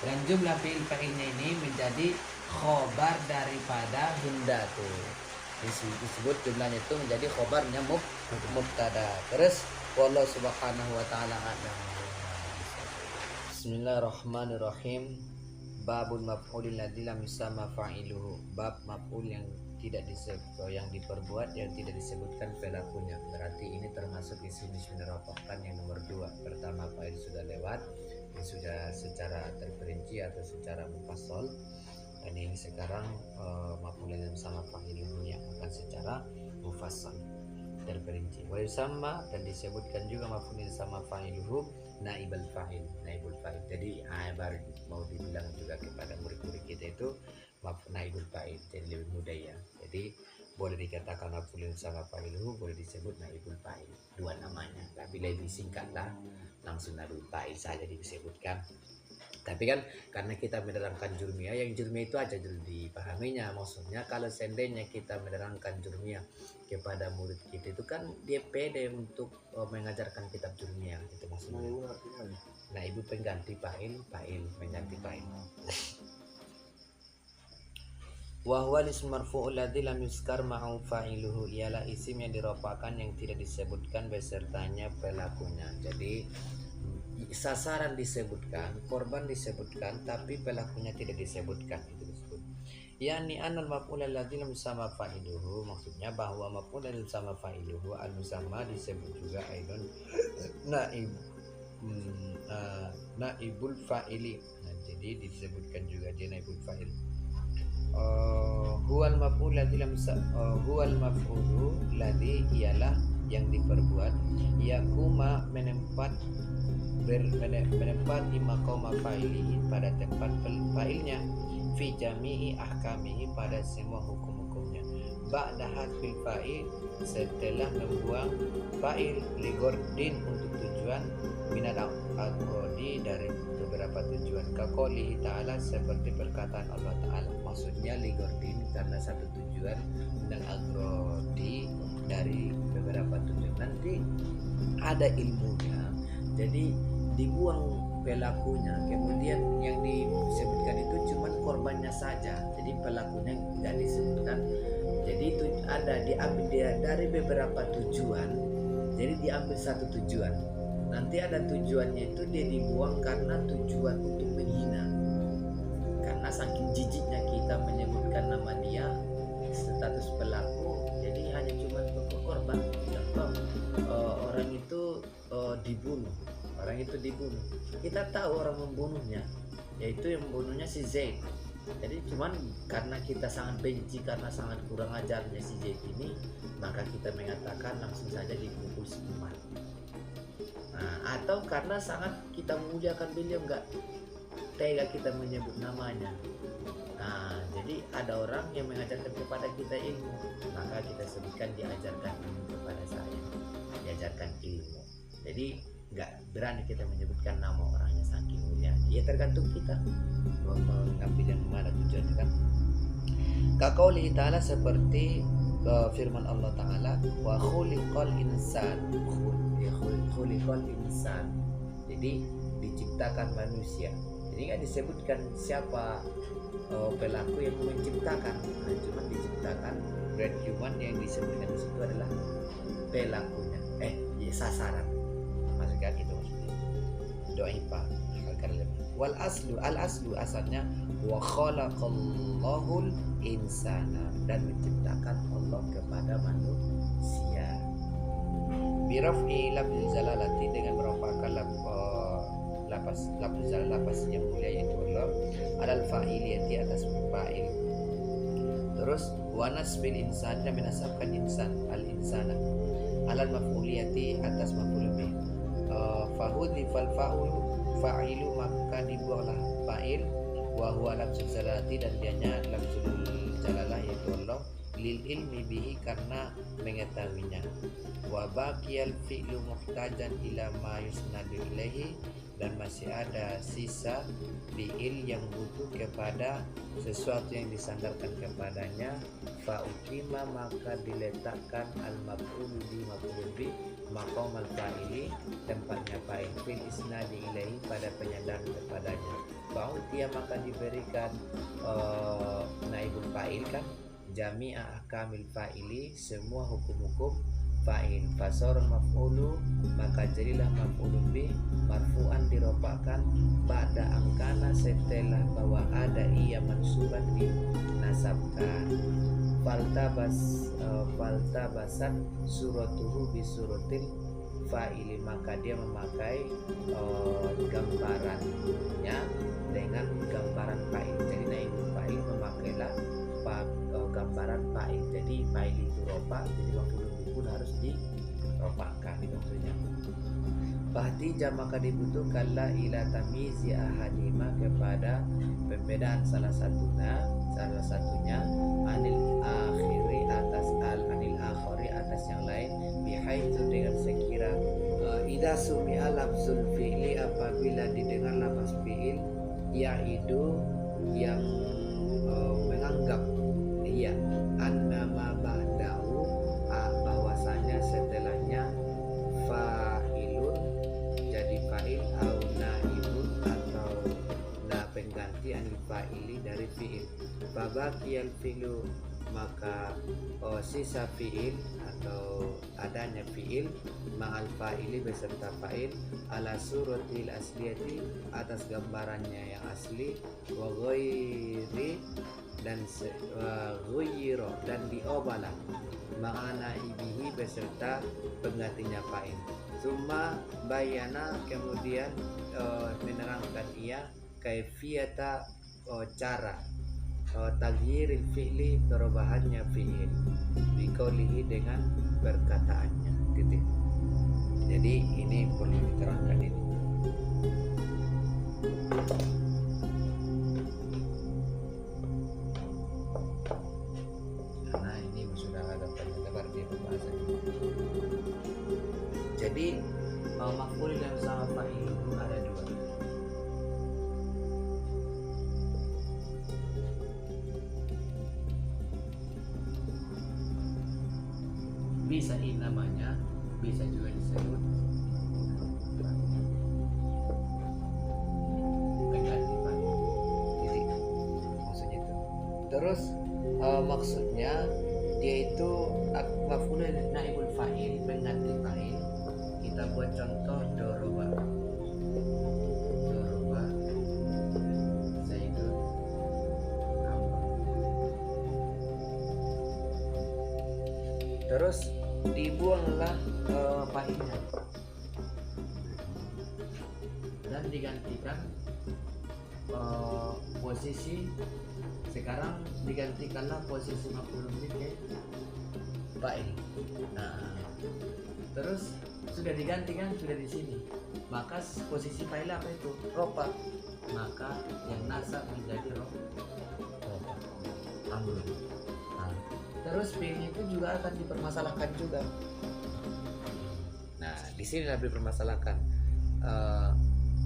dan jumlah fa'ilnya ini menjadi khobar daripada hindatu. Disebut jumlahnya itu menjadi khobarnya mubtada. Terus wallahu subhanahu wa ta'ala a'lam. Bismillahirrahmanirrahim. Babul maf'ulil ladzi lam yusamma fa'iluhu. Bab maf'ul yang tidak disebut, yang diperbuat yang tidak disebutkan pelakunya. Berarti ini termasuk isim menerapkan yang nomor 2. Pertama fa'il sudah lewat, ini sudah secara terperinci atau secara mufassal. Dan ini sekarang maf'ul yang sama fa'iluhu yang akan secara mufassal terperinci. Wa yusamma dan disebutkan juga maf'ul yang sama fa'iluhu naibul fa'il. Jadi baru mau dibilang juga kepada murid-murid kita itu naibul fa'il, jadi lebih mudah ya. Jadi boleh dikatakan maf'ul yang sama fa'iluhu, boleh disebut naibul fa'il, dua namanya. Tapi lebih singkatlah langsung naibul fa'il saja disebutkan. Tapi kan karena kita menerangkan jurmiyah, yang jurmiyah itu aja dulu dipahaminya. Maksudnya kalau seandainya kita menerangkan jurmiyah kepada murid kita itu kan dia pede untuk mengajarkan kitab jurmiyah, itu maksudnya. Nah, ibu pengganti fa'il mengganti fa'il. Wa huwa ism marfu'ul ladzi lam yuskar ma'u fa'iluhu, ialah isim yang dirofakkan yang tidak disebutkan besertanya pelakunya. Jadi sasaran disebutkan, korban disebutkan, tapi pelakunya tidak disebutkan, itu disebut. Yani anal maf'ul alladzi lam yusamma fa'iluhu, maksudnya bahwa maf'ul lam yusamma fa'iluhu al-musamma disebut juga aidon naibul fa'ili. Nah, jadi disebutkan juga dia naibul fa'il. Huwal maf'ul ladzi ialah yang diperbuat, yakuma menempati maqama fa'ilihi pada tempat fa'ilnya, fi jami'i ahkamihi pada semua hukum-hukumnya, ba'da hadfil fa'il setelah membuang fa'il ligordin untuk tujuan, minal aqrodi dari beberapa tujuan, kaqoulihi ta'ala seperti perkataan Allah Ta'ala. Maksudnya ligordin karena satu tujuan, minal aqrodi dari beberapa tujuan. Nanti ada ilmunya, jadi dibuang pelakunya, kemudian yang disebutkan itu cuman korbannya saja, jadi pelakunya tidak disebutkan. Jadi itu ada diambil dari beberapa tujuan, jadi diambil satu tujuan, nanti ada tujuannya itu dia dibuang karena tujuan untuk menghina, karena saking jijiknya kita menyebutkan nama dia status pelaku, jadi hanya cuma untuk korban. Contoh orang itu dibunuh, kita tahu orang membunuhnya, yaitu yang membunuhnya si Zaid. Jadi cuman karena kita sangat benci, karena sangat kurang ajarnya si Zaid ini, maka kita mengatakan langsung saja dipukul setuman. Nah, atau karena sangat kita memuliakan beliau, enggak tega kita menyebut namanya. Nah, jadi ada orang yang mengajarkan kepada kita ilmu, maka kita sebutkan diajarkan ilmu kepada saya, diajarkan ilmu. Jadi nggak berani kita menyebutkan nama orangnya saking mulia. Ya tergantung kita mau mengambil yang mana tujuannya kan. Kaqoulihi ta'ala seperti firman Allah Ta'ala, wa khuliqal insan. Khuliqal insan, jadi diciptakan manusia. Jadi nggak disebutkan siapa pelaku yang menciptakan, cuma diciptakan. Berarti cuman yang disebutkan di situ adalah pelakunya, sasaran. Maksudnya itu maksudnya. Do'ifa wal aslu, al aslu asalnya wa khalaqallahul insana, dan menciptakan Allah kepada manusia. Biraf'i lafzul jalalati, dengan merupakan lapas yang mulia yaitu Allah, alal fa'iliyati, atas fa'il. Terus wa nasbil insan, dan menasabkan insan, al insana, alal maf'uliyati, atas maf'ul bih. Fahudhifal fa'ilu, maka dibuanglah fa'il, wa huwa lafzul jalalati, dan dianya lafzul jalalah yaitu Allah, lil ilmi bihi, karena mengetahuinya. Wa baqiyal fi'lu muhtajan ila ma yusnadu ilaihi, dan masih ada sisa fi'il yang butuh kepada sesuatu yang disandarkan kepadanya. Fa uqima, maka diletakkan al maf'ul bi maqam al fa'ili, tempatnya fa'il, fil isnadi ilaihi, pada penyandaran kepadanya. Fa utiya, maka diberikan naibul fa'il kan, jami'a ahkamil fa'ili, semua hukum-hukum fa'il. Fasor maf'ulu, maka jadilah maf'ulun bih marfu'an, dirofakkan, ba'da angkana, setelah bahwa ada ia mansuban, dinasabkan. Faltabasat suratuhu bisuratil fa'ili, maka dia memakai gambarannya dengan gambaran fa'il. Jadi naibul fa'il memakailah gambaran fa'il. Jadi fa'il itu rofa, jadi maf'ulun bih pun harus dirofakkan, itu maksudnya. Fahtija, maka dibutuhkanlah ila tamizi ahadima, kepada pembedaan salah satunya anil akhiri, atas anil akhiri, atas yang lain, bihaitsu, dengan sekira idza sumi'a lafzul fi'li, apabila didengar lafaz fi'il, ya'idu, yang menganggap iya, annama ba'dahu, bahwasanya setelahnya fa'ilun, jadi fa'il, au naibun, atau pengganti anil fa'ili, dari fi'il. Fabaqiyal fi'lu, maka sisa fi'il atau adanya fi'il, ma'al fa'ili, beserta fa'il, ala suratil asliyati, atas gambarannya yang asli, wa ghairi, dan ghuyiro, dan diobalah, ma'ana ibihi, beserta penggantinya fa'il. Summa bayana, kemudian menerangkan ia kaifiyata, cara taghyiril fi'li, perubahannya fi'il, biqaulihi, dengan perkataannya, titik. Jadi ini perlu diterangkan ini. Karena ini sudah ada panjang lebar di pembahasan ini. Jadi maf'ul dan sama fa'il itu ada dua. Bisa ini namanya, bisa juga disebut pengganti fa'il. Jadi maksudnya itu. Terus maksudnya dia itu maf'ul naibul fa'il, pengganti fa'il. Kita buat contoh doroba Zaidun Amr. Terus dibuanglah fa'ilnya dan digantikan posisi, sekarang digantikanlah posisi maf'ulun bih ke fa'il. Nah, terus sudah digantikan, sudah di sini, maka posisi fa'il apa itu? Rofa, maka yang nasab menjadi rofa, amrun. Nah, terus fi'il itu juga akan dipermasalahkan juga. Nah, di sini lebih dipermasalahkan.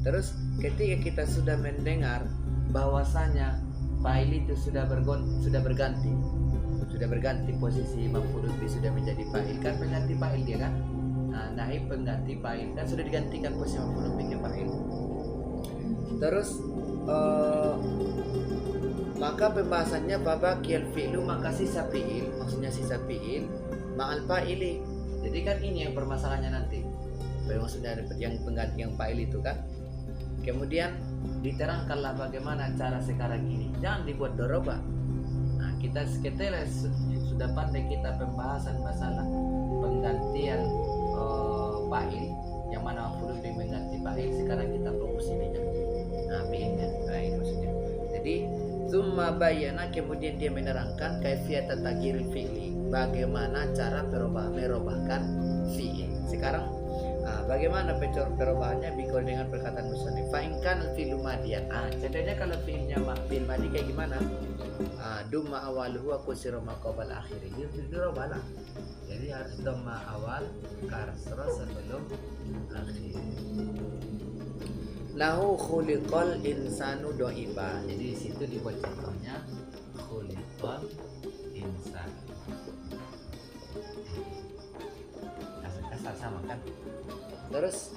Terus ketika kita sudah mendengar bahwasanya fa'il itu sudah berganti posisi maf'ulun bih, sudah menjadi fa'il, kan pengganti fa'il dia kan. Naib pengganti fa'il, kan sudah digantikan posisi maf'ulun bih ke fa'il. Terus maka pembahasannya babaqiyal fi'lu, maka sisa fi'il, maksudnya sisa fi'il ma'al fa'ili. Jadi kan ini yang permasalahannya nanti, maksudnya yang pengganti yang fa'il itu kan. Kemudian diterangkanlah bagaimana cara sekarang ini, jangan dibuat doroba. Nah, kita seketelah sudah pandai kita pembahasan masalah penggantian fa'il, yang mana maf'ul bih mengganti fa'il. Sekarang kita fokus ini kan. Nah, fi'ilnya. Nah, ini maksudnya. Jadi tsumma bayyana, kemudian dia menerangkan kaifiyat taghyir fi'li, bagaimana cara merubahkan fi'il. Sekarang bagaimana perubahannya bikol dengan perkataan musannif fa in kana fi'lu madiyan. Contohnya kalau fi'ilnya fi'il madi kayak gimana? Dumma awaluhu wa kusira ma qabla akhirih. Dirubah lah. Jadi harus dhamma awal kasrah sebelum akhir. Lahu khuliqal insanu doiba. Jadi di situ dibuat contohnya khuliqal insan. Kasar sama kan? Terus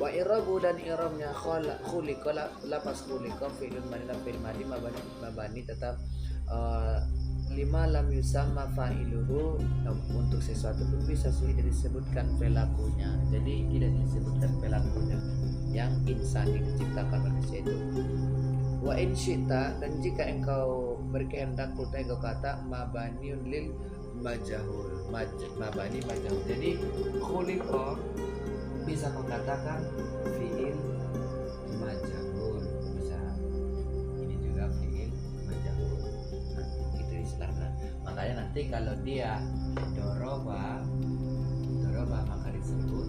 wa irabu dan iramnya khuliqa, lapas khuliqa fi'lun madi mabani tetap lima lam yusamma fa'iluhu, untuk sesuatu pun bisa sulit disebutkan pelakunya. Jadi tidak disebutkan pelakunya yang insan yang diciptakan manusia itu. Wa in syi'ta, dan jika engkau berkehendak kulta engkau kata mabaniun lil majahul, mabani majahul. Jadi khuliqa bisa kau katakan fi'il majahul, bisa ini juga fi'il majahul. Nah, itu istilahnya. Makanya nanti kalau dia doroba maka disebut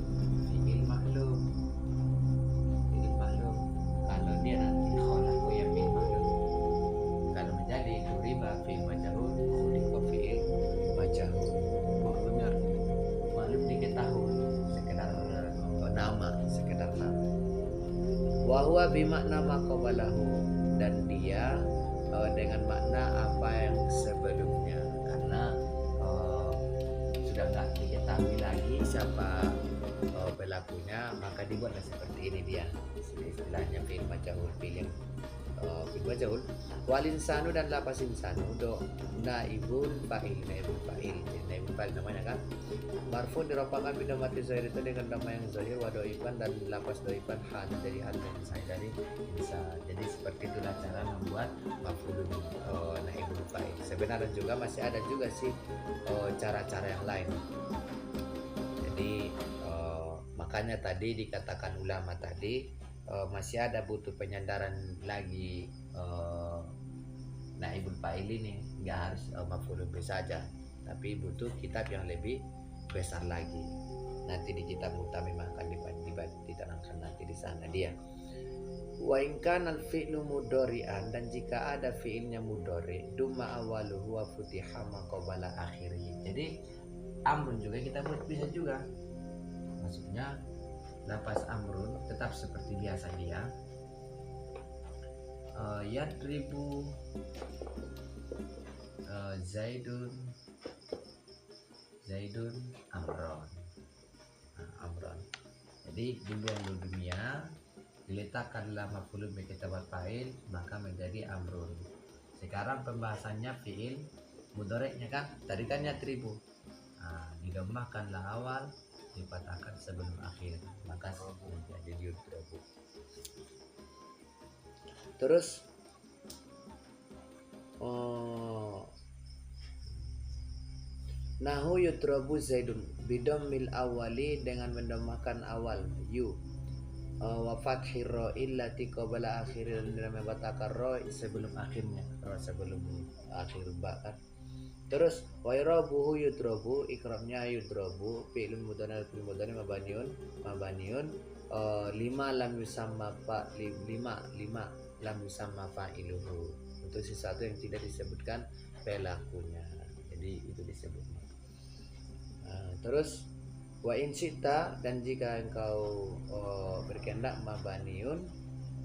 fi'il maklum. Fi'il maklum. Kalau dia nanti kholaqo ya fi'il maklum. Kalau menjadi duriba fi'il majahul, khuliqa fi'il majahul. Maklumnya maklum diketahui, sekedar nama. Wa huwa bimakna ma qabalahu, dan dia dengan makna apa yang sebelumnya, karena sudah nggak diketahui lagi siapa pelakunya, maka dibuatlah seperti ini dia. Istilahnya fi'il majhul, fi'il majhul. Wal insanu, dan lapas insanu do naibul fa'il, naibul fa'il namanya kan. Marfu dirapangkan bidang mati zahir itu dengan nama yang zahir, wa doiban, dan lapas doiban hal dari hal yang saya dari insan. Jadi seperti itulah cara membuat maf'ul naibul fa'il. Sebenarnya juga masih ada juga sih cara-cara yang lain. Jadi makanya tadi dikatakan ulama tadi masih ada butuh penyandaran lagi naibul fa'il ini, nggak harus maf'ul bih saja, tapi butuh kitab yang lebih besar lagi. Nanti di kitab Mutamim akan diterangkan nanti di sana dia. Wa in kana al-fi'lu mudhari'an, dan jika ada fi'ilnya mudhari, dumma awaluhu wa futiha ma qabala akhirih. Jadi amrun juga kita buat bisa juga. Maksudnya lapas amrun tetap seperti biasa dia. Yadribu Zaidun amron. Amron. Jadi duluan dunia diletakkanlah maf'ul bih kitabat fa'il, maka menjadi amrun. Sekarang pembahasannya fi'il mudhari'nya kan, tadi kan yadribu. Didomahkanlah awal, dipatahkan sebelum akhir, maka menjadi yudrobu. Terus nahu yudrobu zaidun bidammil awali, dengan mendomahkan awal yu, wa fathir ra illati qabla akhiril, dengan membatalkan ra sebelum akhirnya, sebelum akhir ba kan. Terus wa irabuhu yudrobu, ikramnya yudrobu fi'lun mudhari mabaniun lima lam yusamma lam yusamma fa'iluhu, untuk sesuatu yang tidak disebutkan pelakunya, jadi itu disebut. Terus wa in syi'ta, dan jika engkau berkehendak mabaniun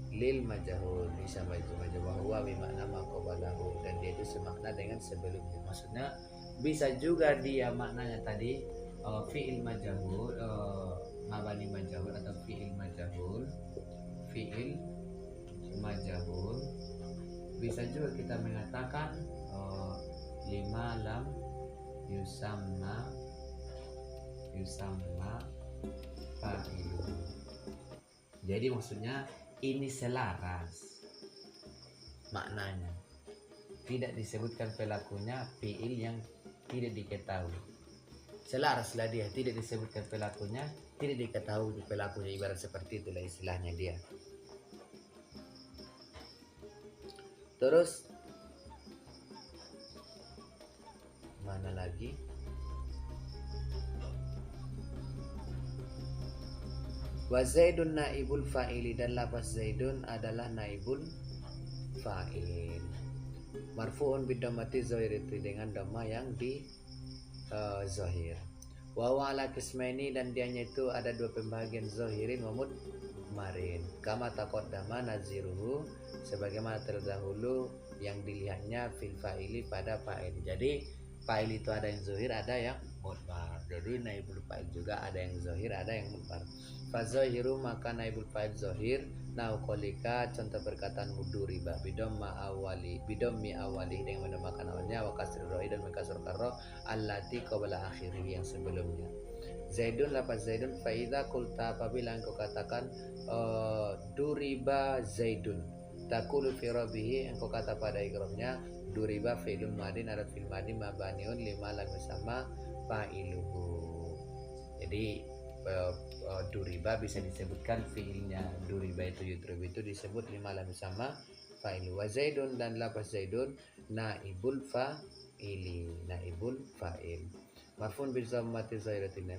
lil majhul, bisa majhul bahwa bimakna ma qabalahu, dan dia itu semakna dengan sebelumnya. Maksudnya bisa juga dia maknanya tadi fi'il majhul, mabani majhul atau fi'il majhul, bisa juga kita mengatakan lima lam yusamma fa'iluhu. Jadi maksudnya ini selaras maknanya. tidak disebutkan pelakunya fiil yang tidak diketahui. Selaraslah dia, tidak disebutkan pelakunya, tidak diketahui pelakunya, ibarat seperti itulah istilahnya dia. Terus mana lagi? Wa Zaidun naibul fa'ili, dan lafaz Zaidun adalah naibul fa'il. Marfu'un bidammati zahirati, dengan dhamma yang di zahir. Wa ala qismaini, dan dianya itu ada dua pembagian, zahirin wa mudmarin. Kama taqaddama naziruhu, sebagaimana terdahulu yang dilihatnya fil fa'ili pada fa'il. Jadi fa'il itu ada yang zahir, ada yang mudmar. Jadi naibul fa'il juga ada yang zahir, ada yang mudmar. Fazahiru, maka naibul fa'il zahir. Naukolika, contoh perkataan muduriba bidommi awali, dengan menambahkan awalnya, wa kasri roi, dan mengkasrkan ro, allati qabla akhirih, yang sebelumnya. Zaidun, lafaz Zaidun, faida kulta, apabila engkau katakan duriba Zaidun, takulu fi rabihi, engkau kata pada ikromnya duriba fi'lun madin, ada fi'il madin mabaniun lima lam yusamma fa'iluhu. Jadi duriba bisa disebutkan fiilnya, duriba itu yudrib itu disebut lima lam sama fa'il. Wa Zaidun, dan lafaz Zaidun naibul fa'ili, naibul fa'il. Maf'ul bil zammati zahiratin.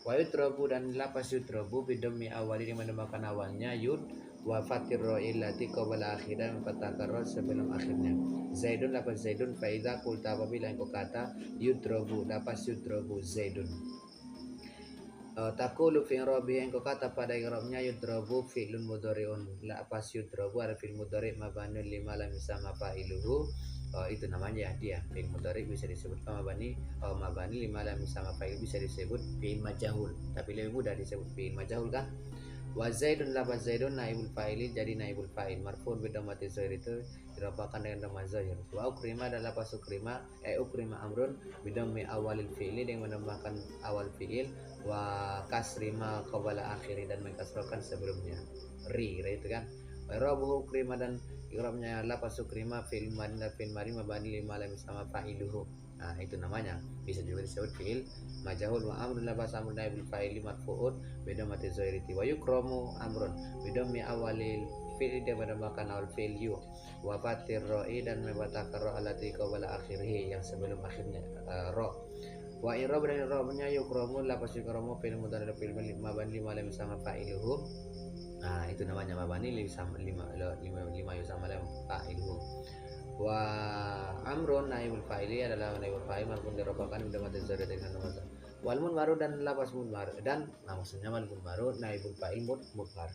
Wa yutrabu, dan lafaz yutrabu bidhammi awali, yang menambahkan awalnya yud, wa fatir ra'il lati qabla akhiran, fatakar ra sebelum akhirnya. Zaidun, lafaz Zaidun, fa idza qulta, apabila engkau kata yutrabu, lafaz yutrabu Zaidun. Takulu fi i'rabi, engkau kata pada i'rabnya yudrabu fi'lun mudhari'un, la pas yudrabu ada fi'il mudhari' mabani lima lam yusamma fa'iluhu. Itu namanya dia fi'il mudhari' bisa disebut mabani lima lam yusamma fa'il, bisa disebut fi'il majhul, tapi lebih mudah disebut fi'il majhul kan. Wa Zaidun, lafaz Zaidun naibul fa'ili, jadi naibul fa'il marfu' bi dhammati zahir, itu dirafakan dengan dhamma zahir. Wa ukrima, dan lafaz ukrima ukrima amrun bi dhammi awalil fi'ili, dengan menambahkan awal fi'il, wa kasrima qabla akhiri, dan mengkasrahkan sebelumnya ri itu kan. Wa rabuhu ukrima, dan i'rabnya lafaz ukrima fi'il madhi mabani lima lam sama fa'iluhu. Nah, itu namanya bisa juga disebut fi'il majhul. Wa amrun, lafaz amrun naibul fa'ili marfu'un bi dhammati zahirati. Wa yukramu amrun bi dhammi awalil fi'il, dia menambahkan awal fi'il yu, wa fatir ra'i, dan membatalkan ra allati qabla akhirih, yang sebelum akhirnya ra. Wa i'rab, dan i'rabnya yukramu, lafaz yukramu fi'il mudhari' fi'il mabani lima lam sama fa'iluhu. Nah, itu namanya mabani lima yusamma lam fa'iluhu. Wa amrun naibul fa'ili adalah naibul fa'il marfu'un dirafakan dengan dzarah dengan nama. Wal munmaru, dan lafaz munmar, dan maksudnya wal munmaru naibul fa'il mudmar.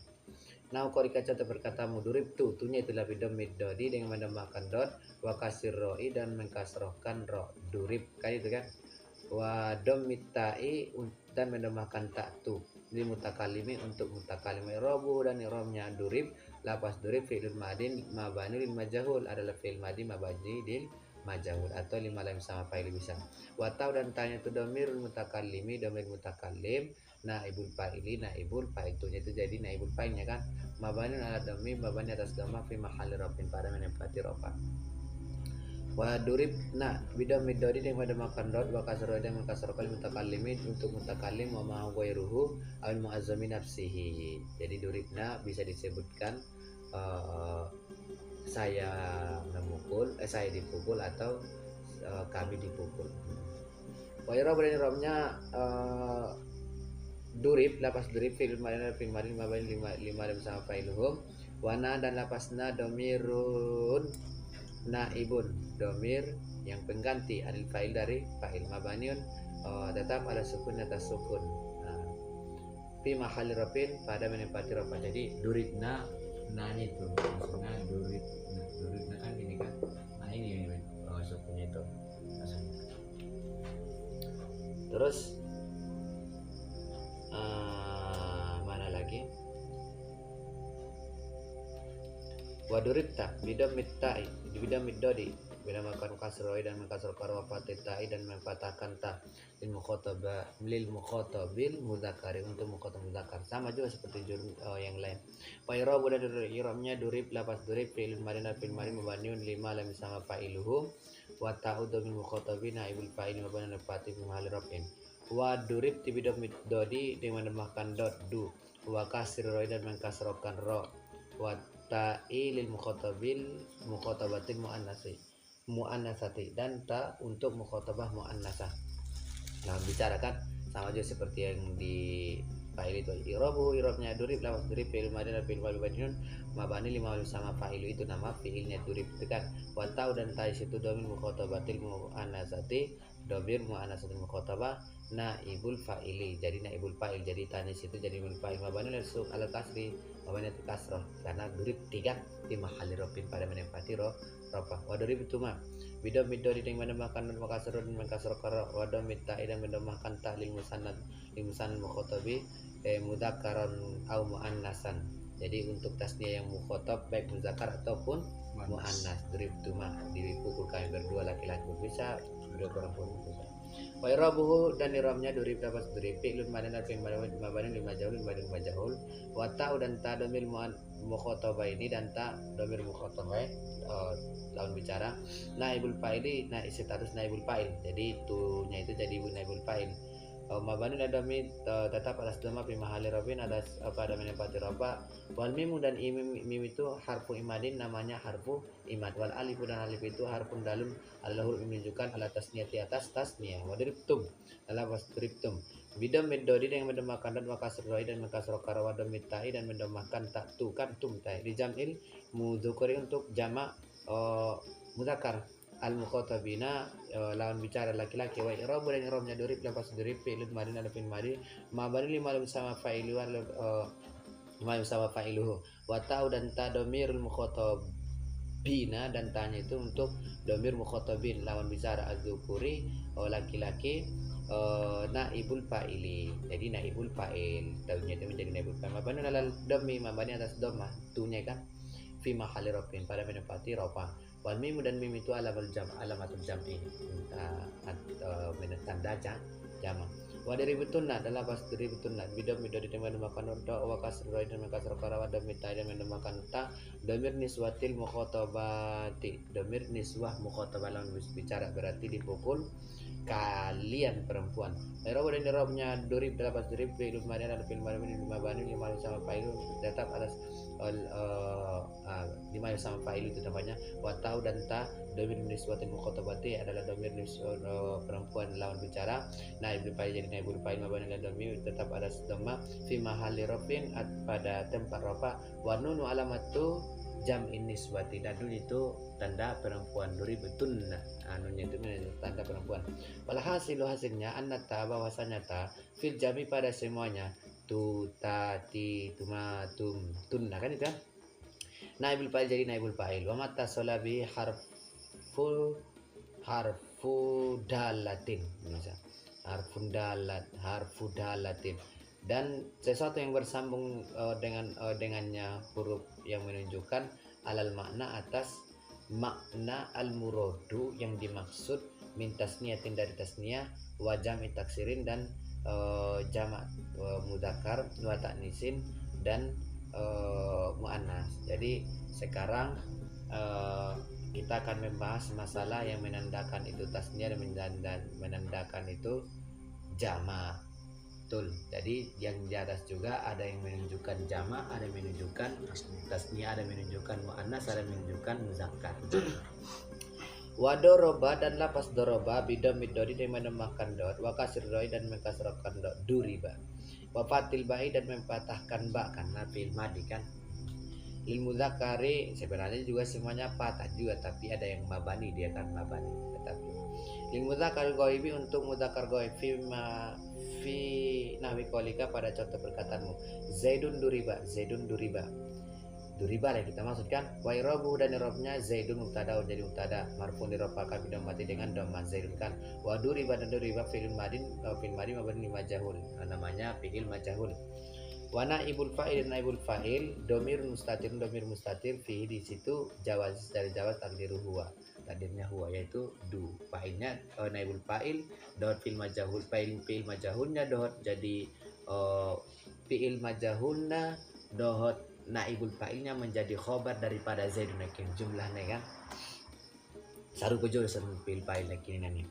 Nah, korika contoh berkata mudurib tunya itulah bidom middodi, dengan menambahkan dot, wa kasir roi, dan mengkasrohkan ro, durib kan itu kan. Wa dom mitai, dan menambahkan tak tu li mutakalimi, untuk mutakalim. I'rabu, dan i'rabnya durib, lafaz durib fi'lun madin mabani lil majhul, adalah fi'il madi mabani lil majhul, atau lima lam sama fa'il bisa. Wa tau, dan tanya itu dhamirul mutakallimi, dhamir mutakallim naibul fa'ili, naibul fa'il, itu jadi naibul fa'ilnya kan. Mabani ala dhammi, mabani atas dhamma fi mahalli rafin, pada menempati rafa. Wa durib bidam midodi, yang pada makan dot, wa kasro, dan mengkasrokan mutakallimi, untuk mutakallim, wa ma ghairuhu awil mu'azzami nafsihi. Jadi duribna bisa disebutkan saya memukul, saya dipukul, atau kami dipukul. Wa i'rab, dan i'rabnya durib, lafaz durib fi'il madin mabani lima lam sama fa'iluhum. Wana, dan lafazna dhamirun naibun, domir yang pengganti adil fa'il dari fa'il mabaniun, tetap ada sukun atas sukun, fi mahalli rafin, pada menempati rafa. Jadi duribna, nanya itu maksudnya duribna kan ini kan, nah ini sukunnya itu maksudnya. Terus mana lagi? Wa duribta bidam middodi, binamakan kasroi dan mengkasrokan wafatil ta'i dan mempatahkan ta lil mukhotobil mudzakkari untuk mukhotob mudzakkar. Sama juga seperti yang lain. Wa i'rabu dan i'rabnya durib lapas durib fi'il madin dan fi'il madin mabniun lima lam sama fa'iluhu wa ta'udu min mukhotobi naibul fa'il mabniun al fatih mahal rafin. Wa durib tibidom dodi dengan menambahkan dot du wa kasir roi dan mengkasrokan ro wa ta'i lil mukhotobatil muannasati dan ta untuk mukhotabah muannasah. Nah, bicarakan sama juga seperti yang di fa'il itu. I'rabnya durib lawas durib fi'il madin dan fi'il madin mabani lima sama fa'il itu nama fi'ilnya durib itu kan. Wa ta'u dan ta itu domir mukhotabatil muannasati domir muannasatil mukhotabah naibul fa'ili. Jadi naibul fa'il, jadi tanis itu jadi naibul fa'il mabani langsung ala kasri mabani itu kasroh karena durib tiga di mahali rofin pada menempati rofa. Wa durib itu mah bidom di dengan menambahkan dan makasrun dan makasrokar wadom mita dan menambahkan tahlil musanad mukhotobi mudzakkar au muannasan. Jadi untuk tasniah yang mukhotob baik muzakkar ataupun muannas durib itu mah dipukul kami berdua laki-laki bisa, berdua perempuan bisa. Wa i'rabuhu dan i'rabnya durib dapat durib fi'lun madin dan fi'il mabani lima jahul wa ta'u dan ta domir mukhotobai ini dan ta domir mukhotobai lawan bicara naibul fa'ili status naibul fa'il, jadi tunya itu jadi naibul fa'il. Mabani dan domir tetap atas dhamma fi mahali rafin atas pada menempati rafa. Wal mim dan mim itu harfu imadin namanya harfu imad. Wal alif dan alif itu harfun dalun al-huruf menunjukkan ala tasniyati atas tasniyah. Wa diribtum adalah wasribtum. Bidam midodi yang mendemakan dan makasroi dan makasrokar wa damitai dan mendemakan tak tu kan tum tai di jamil mudzakari untuk jamak mudzakkar al mukhotabina lawan bicara laki-laki. Wa i'rabu dan i'rabnya durib lapas durib fi'il madin dan fi'il madin mabani lima sama fa'ilu lima sama fa'iluhu wa ta'u dan ta domirul mukhotabina dan tanya itu untuk domir mukhotabin lawan bicara az-dzukuri laki-laki naibul fa'ili, jadi naibul fa'il taunya itu menjadi naibul fa'il mabani alal dhammi mabani atas dhamma tunya kan fi mahali rafin pada menempati rafa. Wal mim dan mim itu alamatul jam'i tanda jama. Wa diribtunna adalah pas diribtunna bidam di tempat makan do wa kasroi dan kasro kara wa damita dan menamakan ta domir niswatil mukhotabati domir niswah mukhotabah lawan bicara berarti dipukul kalian perempuan. I'rab dan i'rabnya durib dalam pas durib fi'il madhi dan fi'il madhi lima bani lima sama fa'il tetap atas lima sama fa'il itu namanya. Wa ta'u dan ta domir niswatil mukhotabati adalah domir perempuan lawan bicara. Naibul fa'il jadi naibul fa'il mabani dan domir tetap ada dhamma fi mahalli rafin pada tempat rafa. Wa nunu alamatu jam'in niswati dan itu tanda perempuan duributun anunya itu tanda perempuan. Walhasilu hasilnya annata bahwasanya ta fil jami pada semuanya tu tati tuma tum tunna kan itu kan naibul fa'il jadi naibul fa'il wa mata solabi harfu dalatin misal harfu dalatin dan sesuatu yang bersambung dengannya huruf yang menunjukkan alal makna atas makna al-muradu yang dimaksud min tasniyatin dari tasniyah wa jam'i taksirin dan jamak mudzakkar wa ta'nisin dan muannas. Jadi sekarang kita akan membahas masalah yang menandakan itu tasniyah dan menandakan itu jamak. Betul. Jadi yang di atas juga ada yang menunjukkan jamak, ada yang menunjukkan tasniyah, ada yang menunjukkan muannas, ada yang menunjukkan muzakkar. Wa doroba dan lapas doroba bidam midodi dan menambahkan dot wa kasir doi dan mengkasrahkan dot duriba wa fatil ba'i dan mempatahkan ba karena fi'il madhi kan. Lil mudzakkari sebenarnya juga semuanya patah juga tapi ada yang mabani dia kan mabani tetapi lil mudzakkar ghaibi untuk mudzakkar ghaib fi nahwi qaulika pada contoh perkataanmu zaidun duriba lah kita maksudkan. Wa i'rabu dan i'rabnya zaidun mubtada jadi mubtada marfu dirafa'kan bidam mati dengan dhamma zaidun kan. Wa duriba dan duriba fi'il madin mabni majhul namanya fi'il majhul. Wa naibul fa'il dan naibul fa'il domir mustatir fi di situ jawaz dari jawaz takdiru huwa. Takdirnya huwa yaitu du. Fa'ilnya naibul fa'il dot fil majahul fi'il majahulnya dot jadi fi'il majahulna dot naibul fa'ilnya menjadi khobar daripada zaidun nakin jumlahnya kan. Saru kujur sen fil fa'il nakin ini.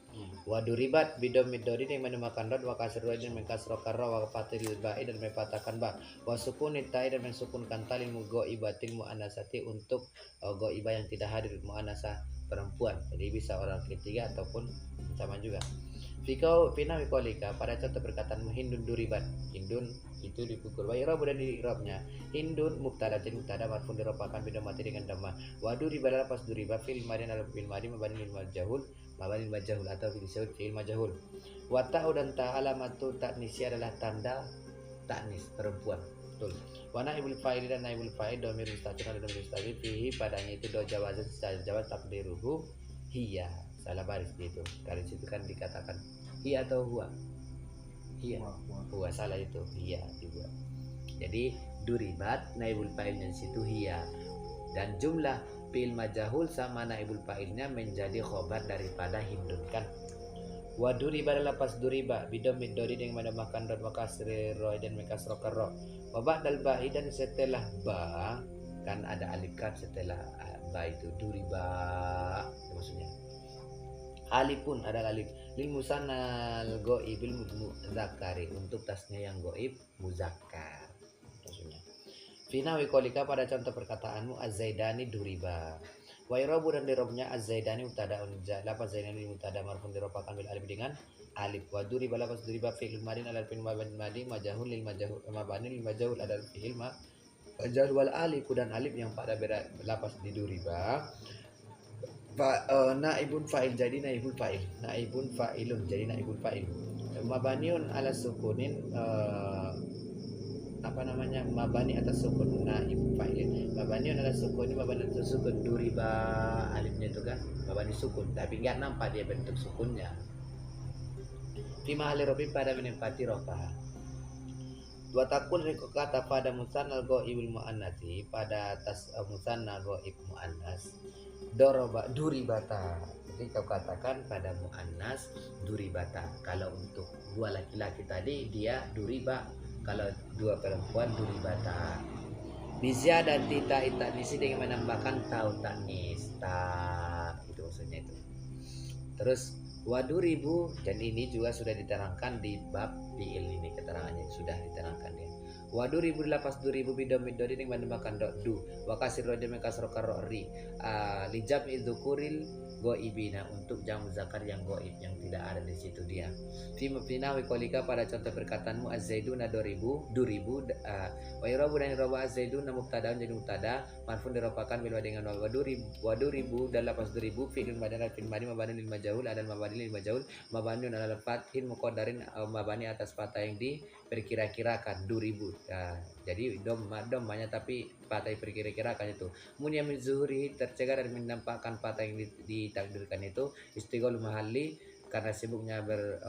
Wa duribat bidom midori yang menamakan dot wa kasr dan mengkasro karra wa fatil ba'i dan mempatahkan ba wa sukun ta'i dan mensukunkan talil mughaibatil muannasati untuk ghaibah yang tidak hadir muannasah perempuan. Jadi bisa orang ketiga ataupun sama juga. Fikau pina wikolika pada contoh perkataan hindun duribat. Hindun itu dipukul wa irabu dan di irabnya. Hindun mubtada marfun diropakan bidom mati dengan dhamma. Wa duriba pas duriba fil madi al fil madi mabani lil majhul atau disebut fi'il majhul. Wa ta'u dan ta alamatu ta'nisi adalah tanda ta'nis perempuan. Betul. Wa naibul fa'il dan naibul fa'il dhamir mustatir dan dhamir mustatir fihi padanya itu do jawazan secara jawaz takdiruhu hiya. Salah baris itu. Garis itu kan dikatakan hiya atau huwa? Hiya. Huwa salah itu. Hiya dibuat. Jadi duribat naibul fa'ilnya situ hiya. Dan jumlah fi'il majahul sama naibul fa'ilnya menjadi khobar daripada hindun kan. Wa duriba adalah pas duriba bidom midori yang menambahkan dot wa kasri ro dan mekasro karo. Wa ba'dal ba'i dan setelah ba kan ada alif kan setelah ba itu duriba maksudnya. Alif pun ada alif lil musannal ghaibul muzakkari untuk tasnya yang ghaib muzakkar maksudnya. Fina wikolika pada contoh perkataanmu az-zaidani duriba. Wa irabu dan dirobnya az-zaidani mubtadaun lafaz zaidani mubtada marfun diropakan bil alif dengan alif. Wa duriba lafaz duriba fi'il madin ala fi'il madi majhul lil majhul mabani lil majhul ada fi'il majhul wal alif dan alif yang pada lafaz di duriba naibun fa'il jadi naibul fa'il naibun fa'ilun jadi naibul fa'il mabaniun ala sukunin mabani atas sukun naib fa'il mabaniun ala sukun mabani atas sukun duriba alifnya itu kan mabani sukun tapi enggak nampak dia bentuk sukunnya fi mahali robi pada menempati roba dua takun kata pada musannal ghaibul muannasi pada atas musanna ghaib muannas duribata. Jadi kau katakan pada muannas duribata. Kalau untuk dua laki-laki tadi dia duriba, kalau dua perempuan duribata. Biziadati ta'i ta'nisi dengan menambahkan tau ta'nis ta itu maksudnya itu. Terus waduribu dan ini juga sudah diterangkan di bab fi'il ini keterangannya sudah diterangkan ya. Waduribu lapas duribu bidom midori dengan menambahkan du wa kasir rojam kasro karori lijam idzukuril goibina untuk jamu zakar yang goib yang tidak ada di situ dia. Fina wikolika pada contoh perkataanmu az-zaiduna duribu wa irabu dan irabu az-zaiduna mubtadaun jadi mubtada marfun diropakan bil dengan waduribu dan lapas duribu fi'il madana fil madi mabani lil majhul ada mabani lil majhul mabani ala fathin muqaddarin mabani atas fathah yang diperkira-kirakan duribu. Nah, jadi domanya tapi patah diperkira-kirakan itu. Munya min zuhuri tercegah dari menampakkan patah yang ditakdirkan itu istighol mahalli karena sibuknya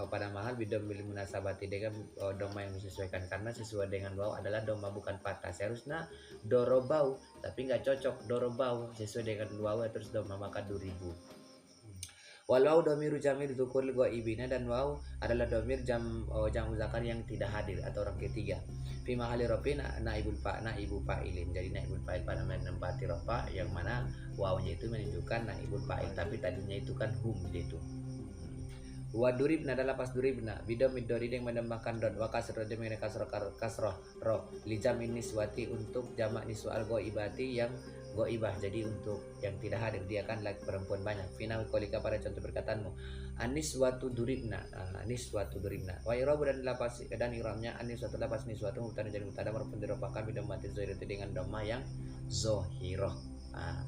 pada mahal bidom bil munasabati dengan doma yang disesuaikan karena sesuai dengan waw adalah doma bukan patah. Seharusnya dorobau tapi nggak cocok dorobau sesuai dengan waw terus doma maka 2000. Walau domiru jamir dzukuril ghaibina dan waw adalah domir jam muzakkar yang tidak hadir atau orang ketiga. Fi mahali rafin naibu fa'ilin. Jadi naibul fa'il pada menempati rafa yang mana wawnya itu menunjukkan naibul fa'il tapi tadinya itu kan hum itu. Wa duribna adalah pas duribna bidom midori yang menambahkan dot wa kasroh dengan kasroh ro lijam niswati untuk jamak niswa al ghaibati yang ghaibah jadi untuk yang tidak hadir dia kan lagi perempuan banyak. Fina kolika pada contoh perkataanmu aniswatu duribna wa irabu dan lapas dan iramnya aniswatu lapas niswatu mubtada jadi mubtada marfun dirofakan bidom mati zohir dengan dhamma yang zohiroh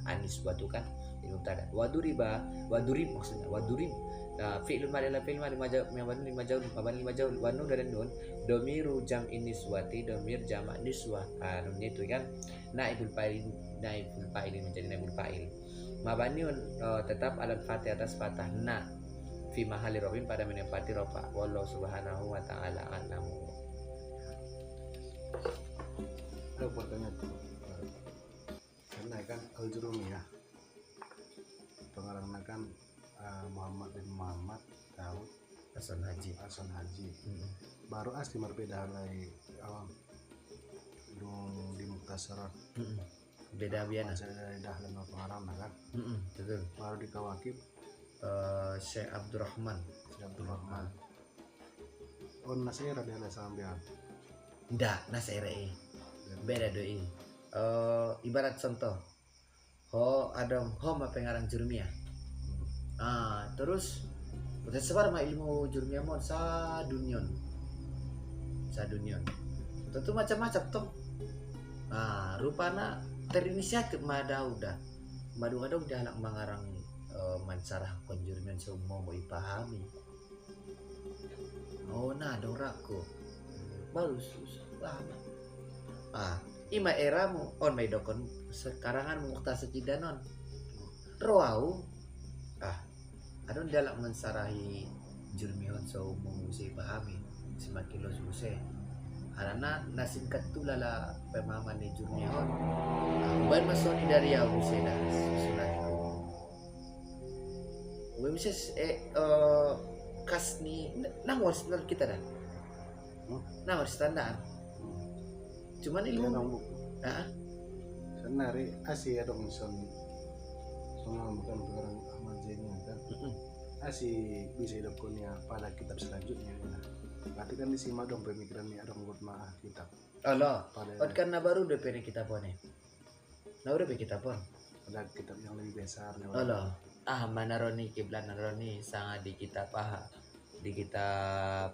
aniswatu kan itu mubtada wa durib maksudnya wa durib fi'lun madi la fi'l madi mabani majhul wa nun dan nun domiru jam niswati domir jamak niswah nunnya itu kan naibul fa'il menjadi naibul fa'il mabaniun tetap alat fatih atas fatah na fi mahali robin pada menempati rofa wallahu subhanahu wa ta'ala a'lamu. Ada pertanyaan tuh. Karena kan Al-Jurumi ya. Pengarangnya kan Muhammad bin Muhammad Daud Hasan Haji. Hasan Haji. Baru asli berbeda lagi dong di Muktasarat. Beda biana. Saya dah lama pengarang kan. Betul. Baru di Kawakib Syekh Abdurrahman. Abdurrahman. Oh nasira dia lah sambil. Ndak, nasere. Beda doi. Ibarat contoh. Adong ma pengarang Jurmiyah. Terus udah sebar mah ilmu Jurmiyah mon sa dunion. Tentu macam-macam toh. Rupana terinisiatif Madauda. Madu-madu dia anak mengarang mansarah konjurmian semua mau dipahami. Dong rako. Baru susah. Ima eramu may dokon sekarangan mukta sejidanon. Roau. Adon dalak mensarahi jurmion semua mesti pahami. Semakin los muse. Karena nasingkat tu lala pemahaman ni jurmion. Bukan masoni dari aku seda susunat ko. Mises kas ni nangor senar kita dah. Nangor standar. Cuman ilmu. Senari asih ada mison. Semua bukan pengarang Ahmad Zaini kan. Asih bisa hidup kunia pada kitab selanjutnya. Berarti kan di sini dong pemikiran ni ada buat maah kitab. Allah. Kan na baru udah pene kita pone. Na udah kita pon. Ada kitab yang lebih besar. Allah. Manaroni kiblat naroni sangat di kitab di kitab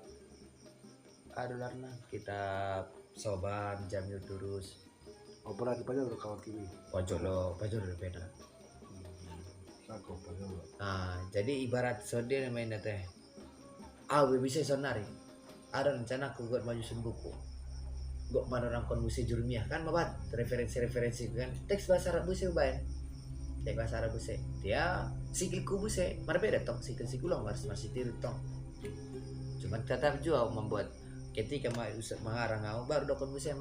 adularna kitab Soban Jamil Durus. Pernah dibaca udah kawan kiwi. Pojok udah pena. Aku pernah. Jadi ibarat sodir main teh. Bisa sonari. Ada rencana aku buat majusin buku. Gue menerang kondisi Jurmiyah kan mabat referensi kan teks bahasa Arab busi bayan. Teks bahasa Arab busi. Dia sikilku busi. Mana beda tong sikil long masih tiru tong. Cuman tetap juga membuat ketika mengarang baru dokon busi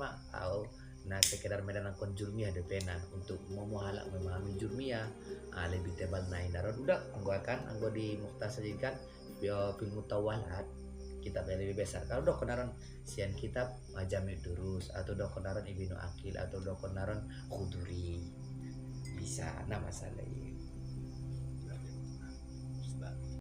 nah sekedar medan kon Jurmiyah de pena untuk memuhalak memahami Jurmiyah lebih tebal naik darat udah anggo di muktasarkan fil mutawalat kitab yang lebih besar. Kalau dokonaran sian kitab Majami' Durus atau dokonaran Ibnu Akil atau dokonaran Khuduri bisa nama masalah